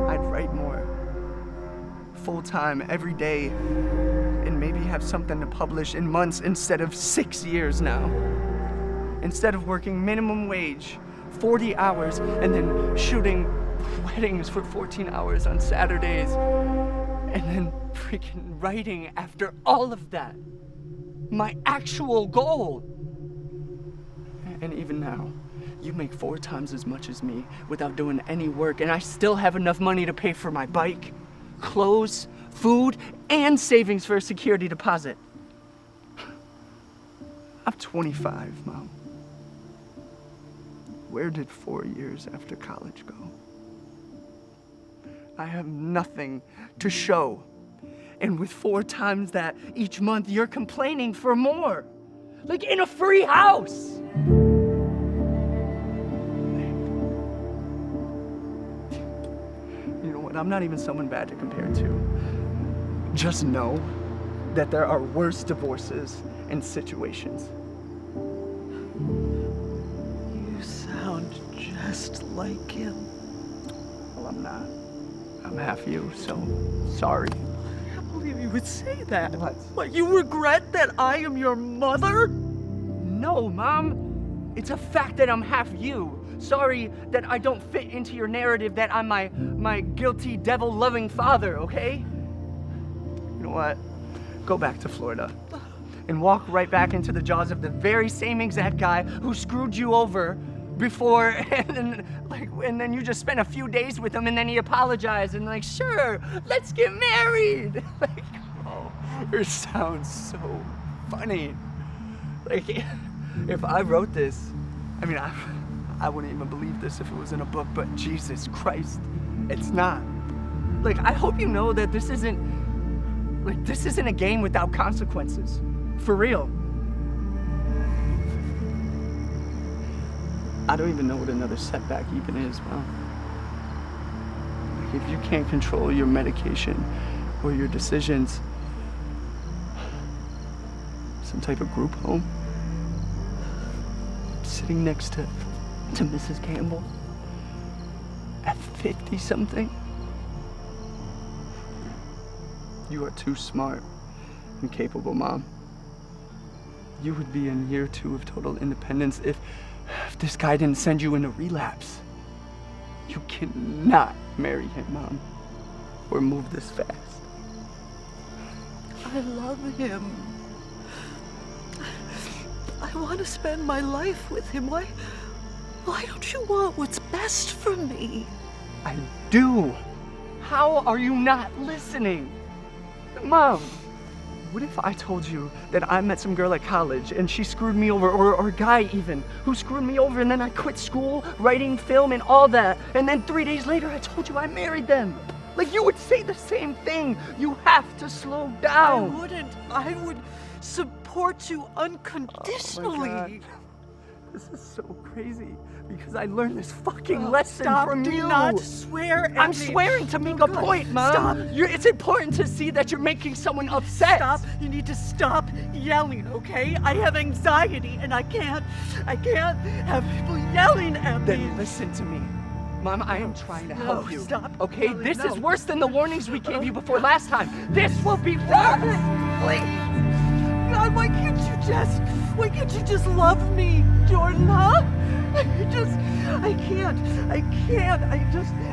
I'd write more, full-time, every day, and maybe have something to publish in months instead of 6 years now. Instead of working minimum wage, 40 hours, and then shooting weddings for 14 hours on Saturdays, and then freaking writing after all of that. My actual goal. And even now, you make 4 times as much as me without doing any work, and I still have enough money to pay for my bike, clothes, food, and savings for a security deposit. I'm 25, Mom. Where did 4 years after college go? I have nothing to show. And with 4 times that each month, you're complaining for more. Like in a free house. You know what? I'm not even someone bad to compare to. Just know that there are worse divorces and situations. You sound just like him. Well, I'm not. I'm half you, so sorry. I can't believe you would say that. What? What, you regret that I am your mother? No, Mom. It's a fact that I'm half you. Sorry that I don't fit into your narrative that I'm my guilty, devil-loving father, okay? You know what? Go back to Florida and walk right back into the jaws of the very same exact guy who screwed you over before, and then you just spent a few days with him, and then he apologized, and like, sure, let's get married. Like, oh, it sounds so funny. Like, if I wrote this, I mean, I wouldn't even believe this if it was in a book, but Jesus Christ, it's not. Like, I hope you know that this isn't a game without consequences. For real. I don't even know what another setback even is, Mom. Like, if you can't control your medication or your decisions, some type of group home, sitting next to Mrs. Campbell at 50-something, you are too smart and capable, Mom. You would be in year 2 of total independence if this guy didn't send you into relapse. You cannot marry him, Mom, or move this fast. I love him. I want to spend my life with him. Why don't you want what's best for me? I do. How are you not listening? Mom, what if I told you that I met some girl at college and she screwed me over, or a guy even, who screwed me over, and then I quit school, writing film and all that, and then 3 days later I told you I married them? Like, you would say the same thing. You have to slow down. I wouldn't. I would support you unconditionally. Oh my God. This is so crazy because I learned this fucking lesson from you. Do not swear at me. I'm swearing to make a point, Mom. Stop. It's important to see that you're making someone upset. Stop. You need to stop yelling, okay? I have anxiety and I can't have people yelling at me. Then listen to me. Mom, I am trying to help you. Stop. Okay, Yelling, this no. is worse than the warnings we gave you before last time. This will be worse. Please. God, why can't you just love me, Jordan, huh?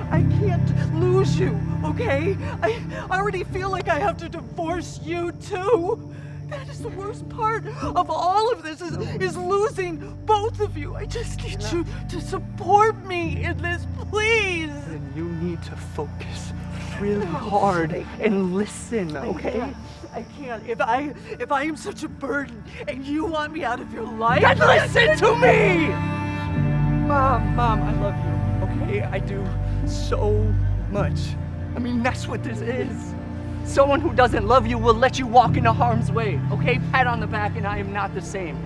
I can't lose you, okay? I already feel like I have to divorce you too. That is the worst part of all of this is losing both of you. I just need you to support me in this, please. Then you need to focus really hard and listen, okay? I can't. If I am such a burden and you want me out of your life, then listen to me! Mom, I love you, okay? I do so much. I mean, that's what this is. Someone who doesn't love you will let you walk into harm's way, okay? Pat on the back, and I am not the same.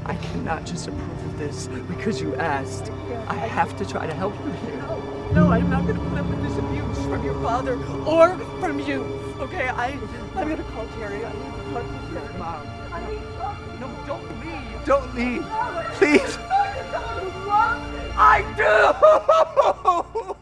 I cannot just approve of this because you asked. I have to try to help you here. No, I'm not gonna put up with this abuse from your father or from you. Okay, I'm gonna call Terry. I'm gonna talk to Terry. Mom. No, don't leave. Don't leave. Please. I do!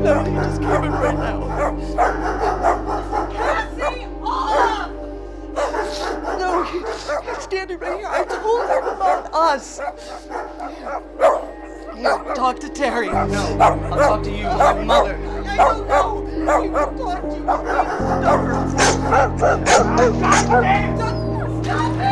No, he just came in right now. Cassie, off! No, he's standing right here. I told him about us. Here, talk to Terry. No, I'll talk to you, my mother. I don't know. You can talk to you. Stop it!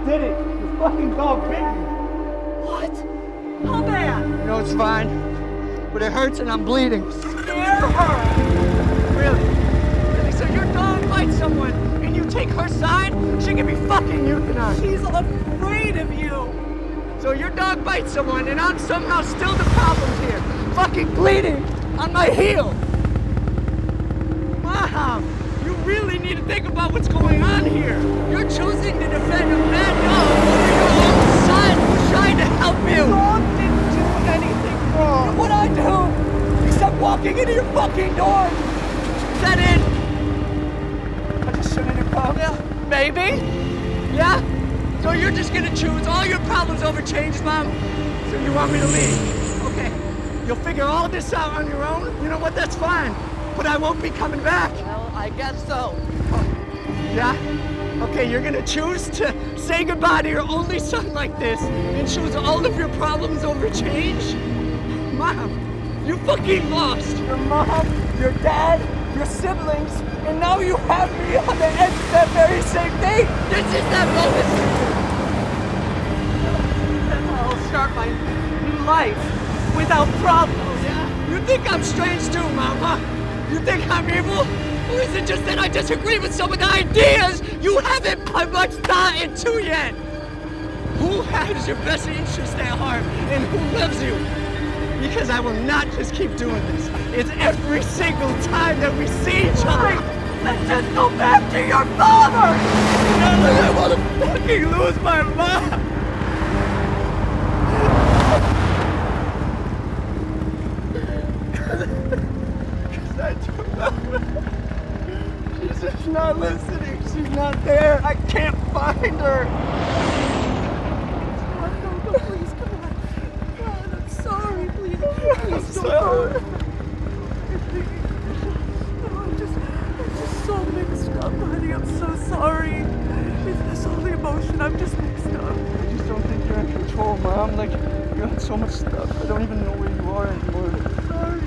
Did it? The fucking dog bit me. What? How bad? No, it's fine. But it hurts and I'm bleeding. Scare her! Really? So your dog bites someone and you take her side? She can be fucking euthanized. She's afraid of you. So your dog bites someone and I'm somehow still the problem here. Fucking bleeding on my heel. Mom, you really need to think about what's going on here. You're choosing to defend a mad dog over your own son who's trying to help you. Mom didn't do anything wrong. What'd I do? Except walking into your fucking door. Is that it? I just shouldn't have come. Yeah, maybe. Yeah? So you're just gonna choose all your problems over change, Mom? So you want me to leave? Okay. You'll figure all this out on your own? You know what? That's fine. But I won't be coming back. Well, I guess so. Yeah? Okay, you're gonna choose to say goodbye to your only son like this and choose all of your problems over change? Mom, you fucking lost. Your mom, your dad, your siblings, and now you have me on the edge of that very same thing. This is that moment. Then I'll start my new life without problems. Yeah? You think I'm strange too, Mom, huh? You think I'm evil? Or is it just that I disagree with some of the ideas you haven't put much thought into yet? Who has your best interest at heart and who loves you? Because I will not just keep doing this. It's every single time that we see each other. Let's just go back to your father! I want to fucking lose my mom! She's just not listening. She's not there. I can't find her. No, please, come on. God, I'm sorry. sorry. I'm just so mixed up, honey. I'm so sorry. It's all the emotion. I'm just mixed up. I just don't think you're in control, Mom. Like, you're on so much stuff. I don't even know where you are anymore. Sorry.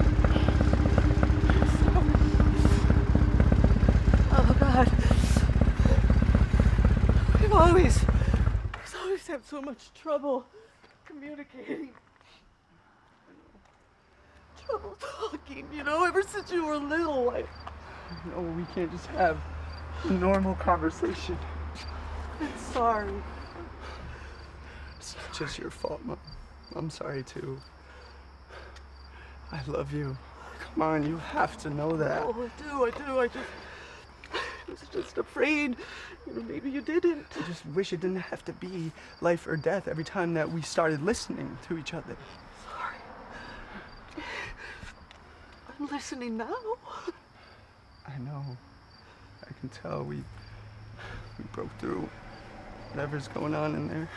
Oh, God. We've always had so much trouble communicating. Trouble talking, ever since you were little. No, we can't just have a normal conversation. I'm sorry. It's not just your fault, Mom. I'm sorry, too. I love you. Come on, you have to know that. Oh, I do. I was just afraid. Maybe you didn't. I just wish it didn't have to be life or death every time that we started listening to each other. Sorry. I'm listening now. I know. I can tell we broke through whatever's going on in there.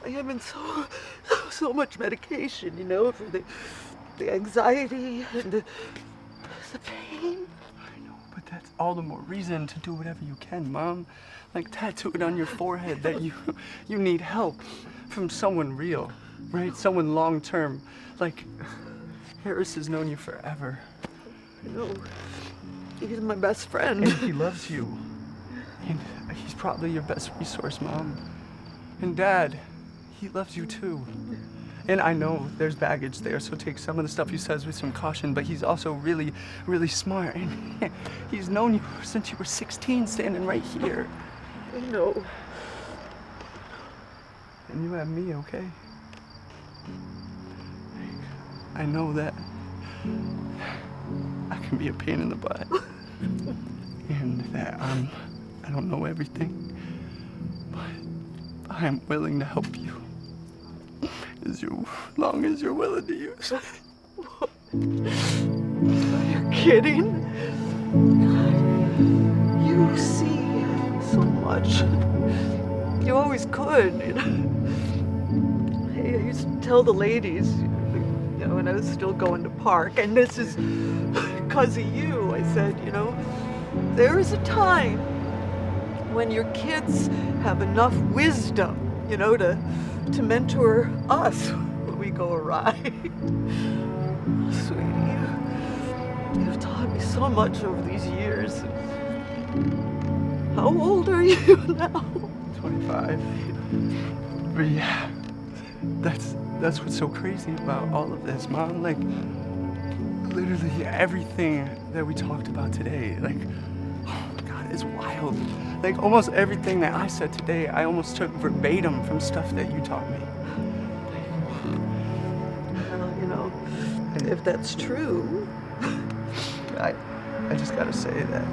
I am in so much medication, for the anxiety and the pain. I know, but that's all the more reason to do whatever you can, Mom. Like tattoo it on your forehead that you need help from someone real, right? Someone long term. Like Harris has known you forever. I know. He's my best friend. And he loves you. And he's probably your best resource, Mom. And Dad, he loves you too. And I know there's baggage there, so take some of the stuff he says with some caution, but he's also really, really smart. And he's known you since you were 16, standing right here. I know. And you have me, okay? I know that I can be a pain in the butt. And that I don't know everything. But I am willing to help you. As long as you're willing to use it. Are you kidding? You see so much. You always could, Hey, I used to tell the ladies, when I was still going to park, and this is because of you, I said, there is a time when your kids have enough wisdom, to mentor us when we go awry. Sweetie, you've taught me so much over these years. How old are you now? 25. But yeah, that's what's so crazy about all of this, Mom. Like, literally everything that we talked about today, like, oh my God, it's wild. Like, almost everything that I said today, I almost took verbatim from stuff that you taught me. Well, if that's true. I just gotta say that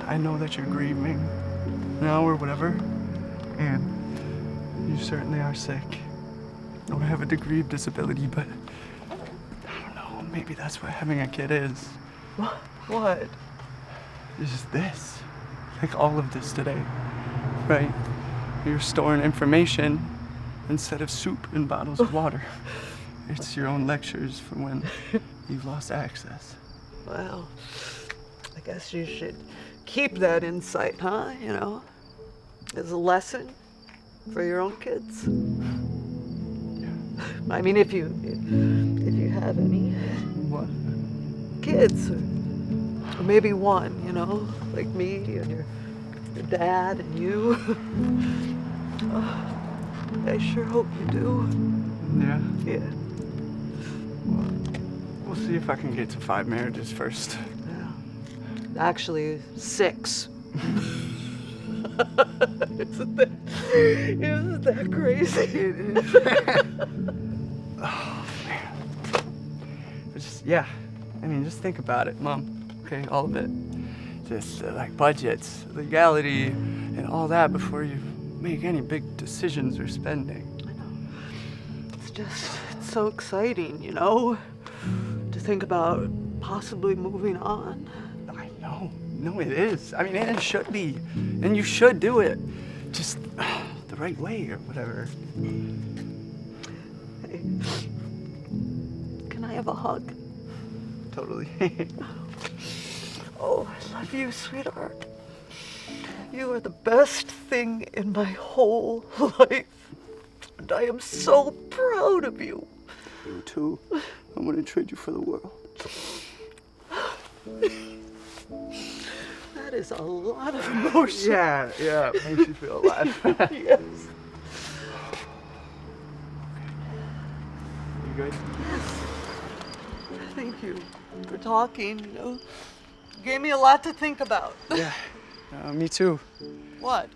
I know that you're grieving now or whatever, and you certainly are sick or have a degree of disability, but I don't know, maybe that's what having a kid is. What? Is this. Like all of this today, right? You're storing information instead of soup in bottles of water. It's your own lectures for when you've lost access. Well, I guess you should keep that insight, huh? As a lesson for your own kids. Yeah. I mean, if you have any. What? Kids, or maybe one, like me and your dad and you. I sure hope you do. Yeah? Yeah. Well, we'll see if I can get to 5 marriages first. Yeah. Actually, 6. Isn't that crazy? It is. Oh, man. Just think about it, Mom. Okay, all of it. Just like budgets, legality, and all that before you make any big decisions or spending. I know. It's so exciting, to think about possibly moving on. I know. No, it is. And it should be. And you should do it. Just the right way or whatever. Hey, have a hug? Totally. Oh, I love you, sweetheart. You are the best thing in my whole life. And I am so proud of you. You too. I'm gonna trade you for the world. That is a lot of emotion. Yeah, it makes you feel alive. Yes. You good? Thank you for talking, you know. Gave me a lot to think about. Yeah, me too. What?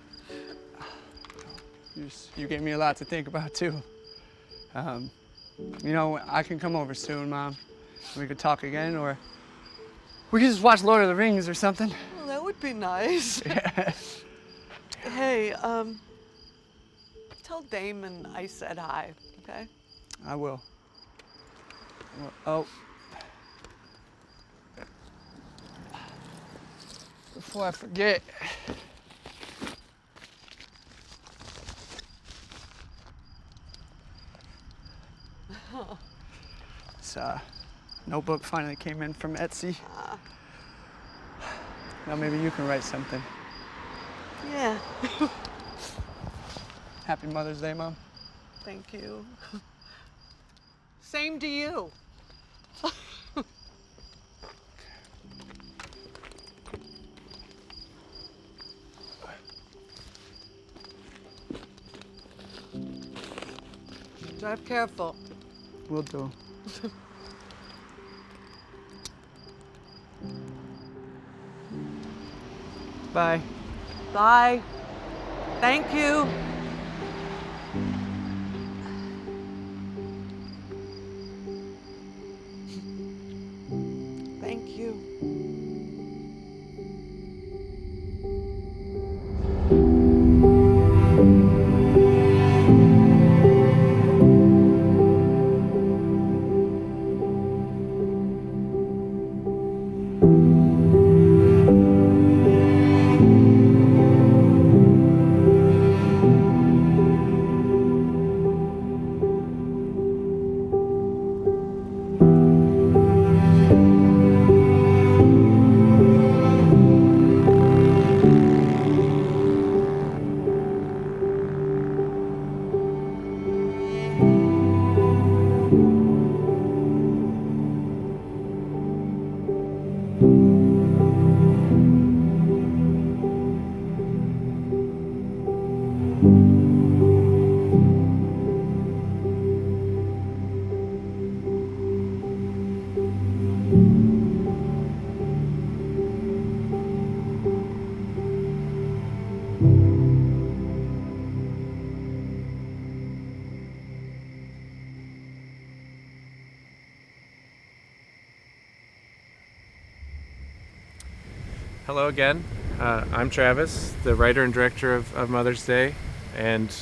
You gave me a lot to think about too. You know, I can come over soon, Mom. We could talk again, or we could just watch Lord of the Rings or something. Well, that would be nice. Yeah. Hey, tell Damon I said hi, okay? I will. Oh. Before I forget. This notebook finally came in from Etsy. Now maybe you can write something. Yeah. Happy Mother's Day, Mom. Thank you. Same to you. Drive careful. Will do. Bye. Bye. Thank you. Thank you. Hello again. I'm Travis, the writer and director of Mother's Day, and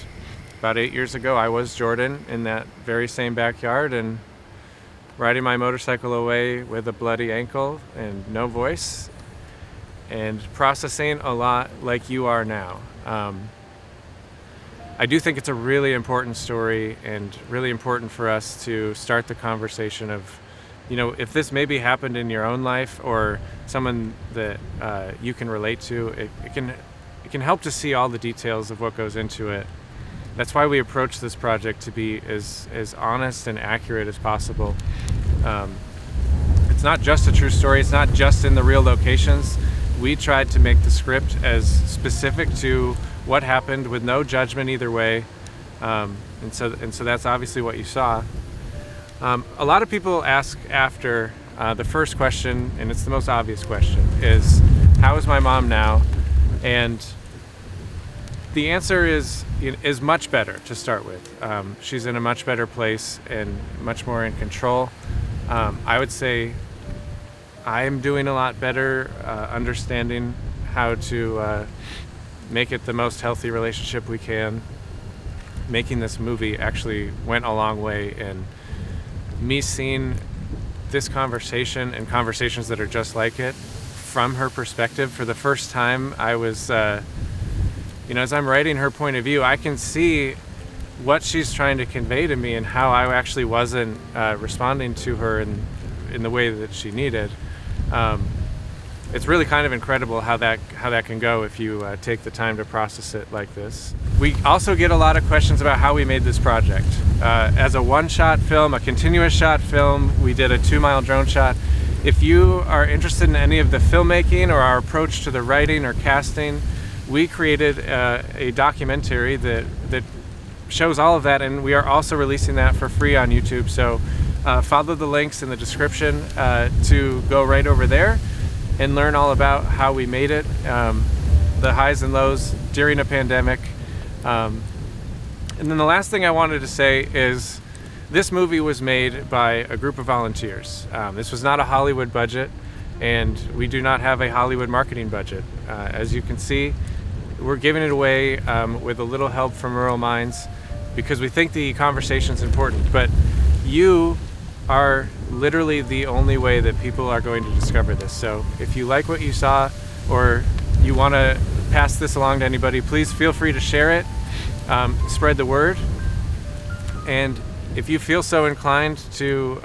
about 8 years ago I was Jordan in that very same backyard and riding my motorcycle away with a bloody ankle and no voice and processing a lot like you are now. I do think it's a really important story and really important for us to start the conversation of, you know, if this maybe happened in your own life or someone that you can relate to, it can help to see all the details of what goes into it. That's why we approach this project to be as honest and accurate as possible. It's not just a true story. It's not just in the real locations. We tried to make the script as specific to what happened with no judgment either way. And so that's obviously what you saw. A lot of people ask after the first question, and it's the most obvious question, is how is my mom now? And the answer is much better to start with. She's in a much better place and much more in control. I would say I'm doing a lot better understanding how to make it the most healthy relationship we can. Making this movie actually went a long way, and me seeing this conversation and conversations that are just like it from her perspective for the first time, I was, as I'm writing her point of view, I can see what she's trying to convey to me and how I actually wasn't responding to her in the way that she needed. It's really kind of incredible how that can go if you take the time to process it like this. We also get a lot of questions about how we made this project. As a one-shot film, a continuous shot film, we did a 2-mile drone shot. If you are interested in any of the filmmaking or our approach to the writing or casting, we created a documentary that shows all of that, and we are also releasing that for free on YouTube. So follow the links in the description to go right over there and learn all about how we made it, the highs and lows during a pandemic. And then the last thing I wanted to say is this movie was made by a group of volunteers. This was not a Hollywood budget, and we do not have a Hollywood marketing budget. As you can see, we're giving it away with a little help from Rural Minds because we think the conversation is important. But you are literally the only way that people are going to discover this. So if you like what you saw or you want to pass this along to anybody, please feel free to share it, spread the word. And if you feel so inclined to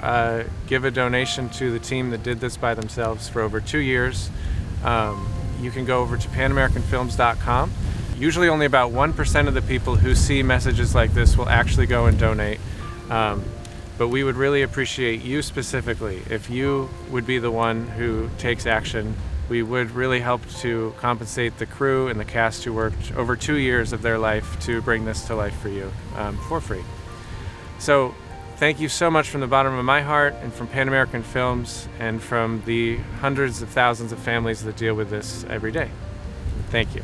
give a donation to the team that did this by themselves for over 2 years, you can go over to panamericanfilms.com. Usually only about 1% of the people who see messages like this will actually go and donate. But we would really appreciate you specifically. If you would be the one who takes action, we would really help to compensate the crew and the cast who worked over 2 years of their life to bring this to life for you for free. So thank you so much from the bottom of my heart and from Pan American Films and from the hundreds of thousands of families that deal with this every day. Thank you.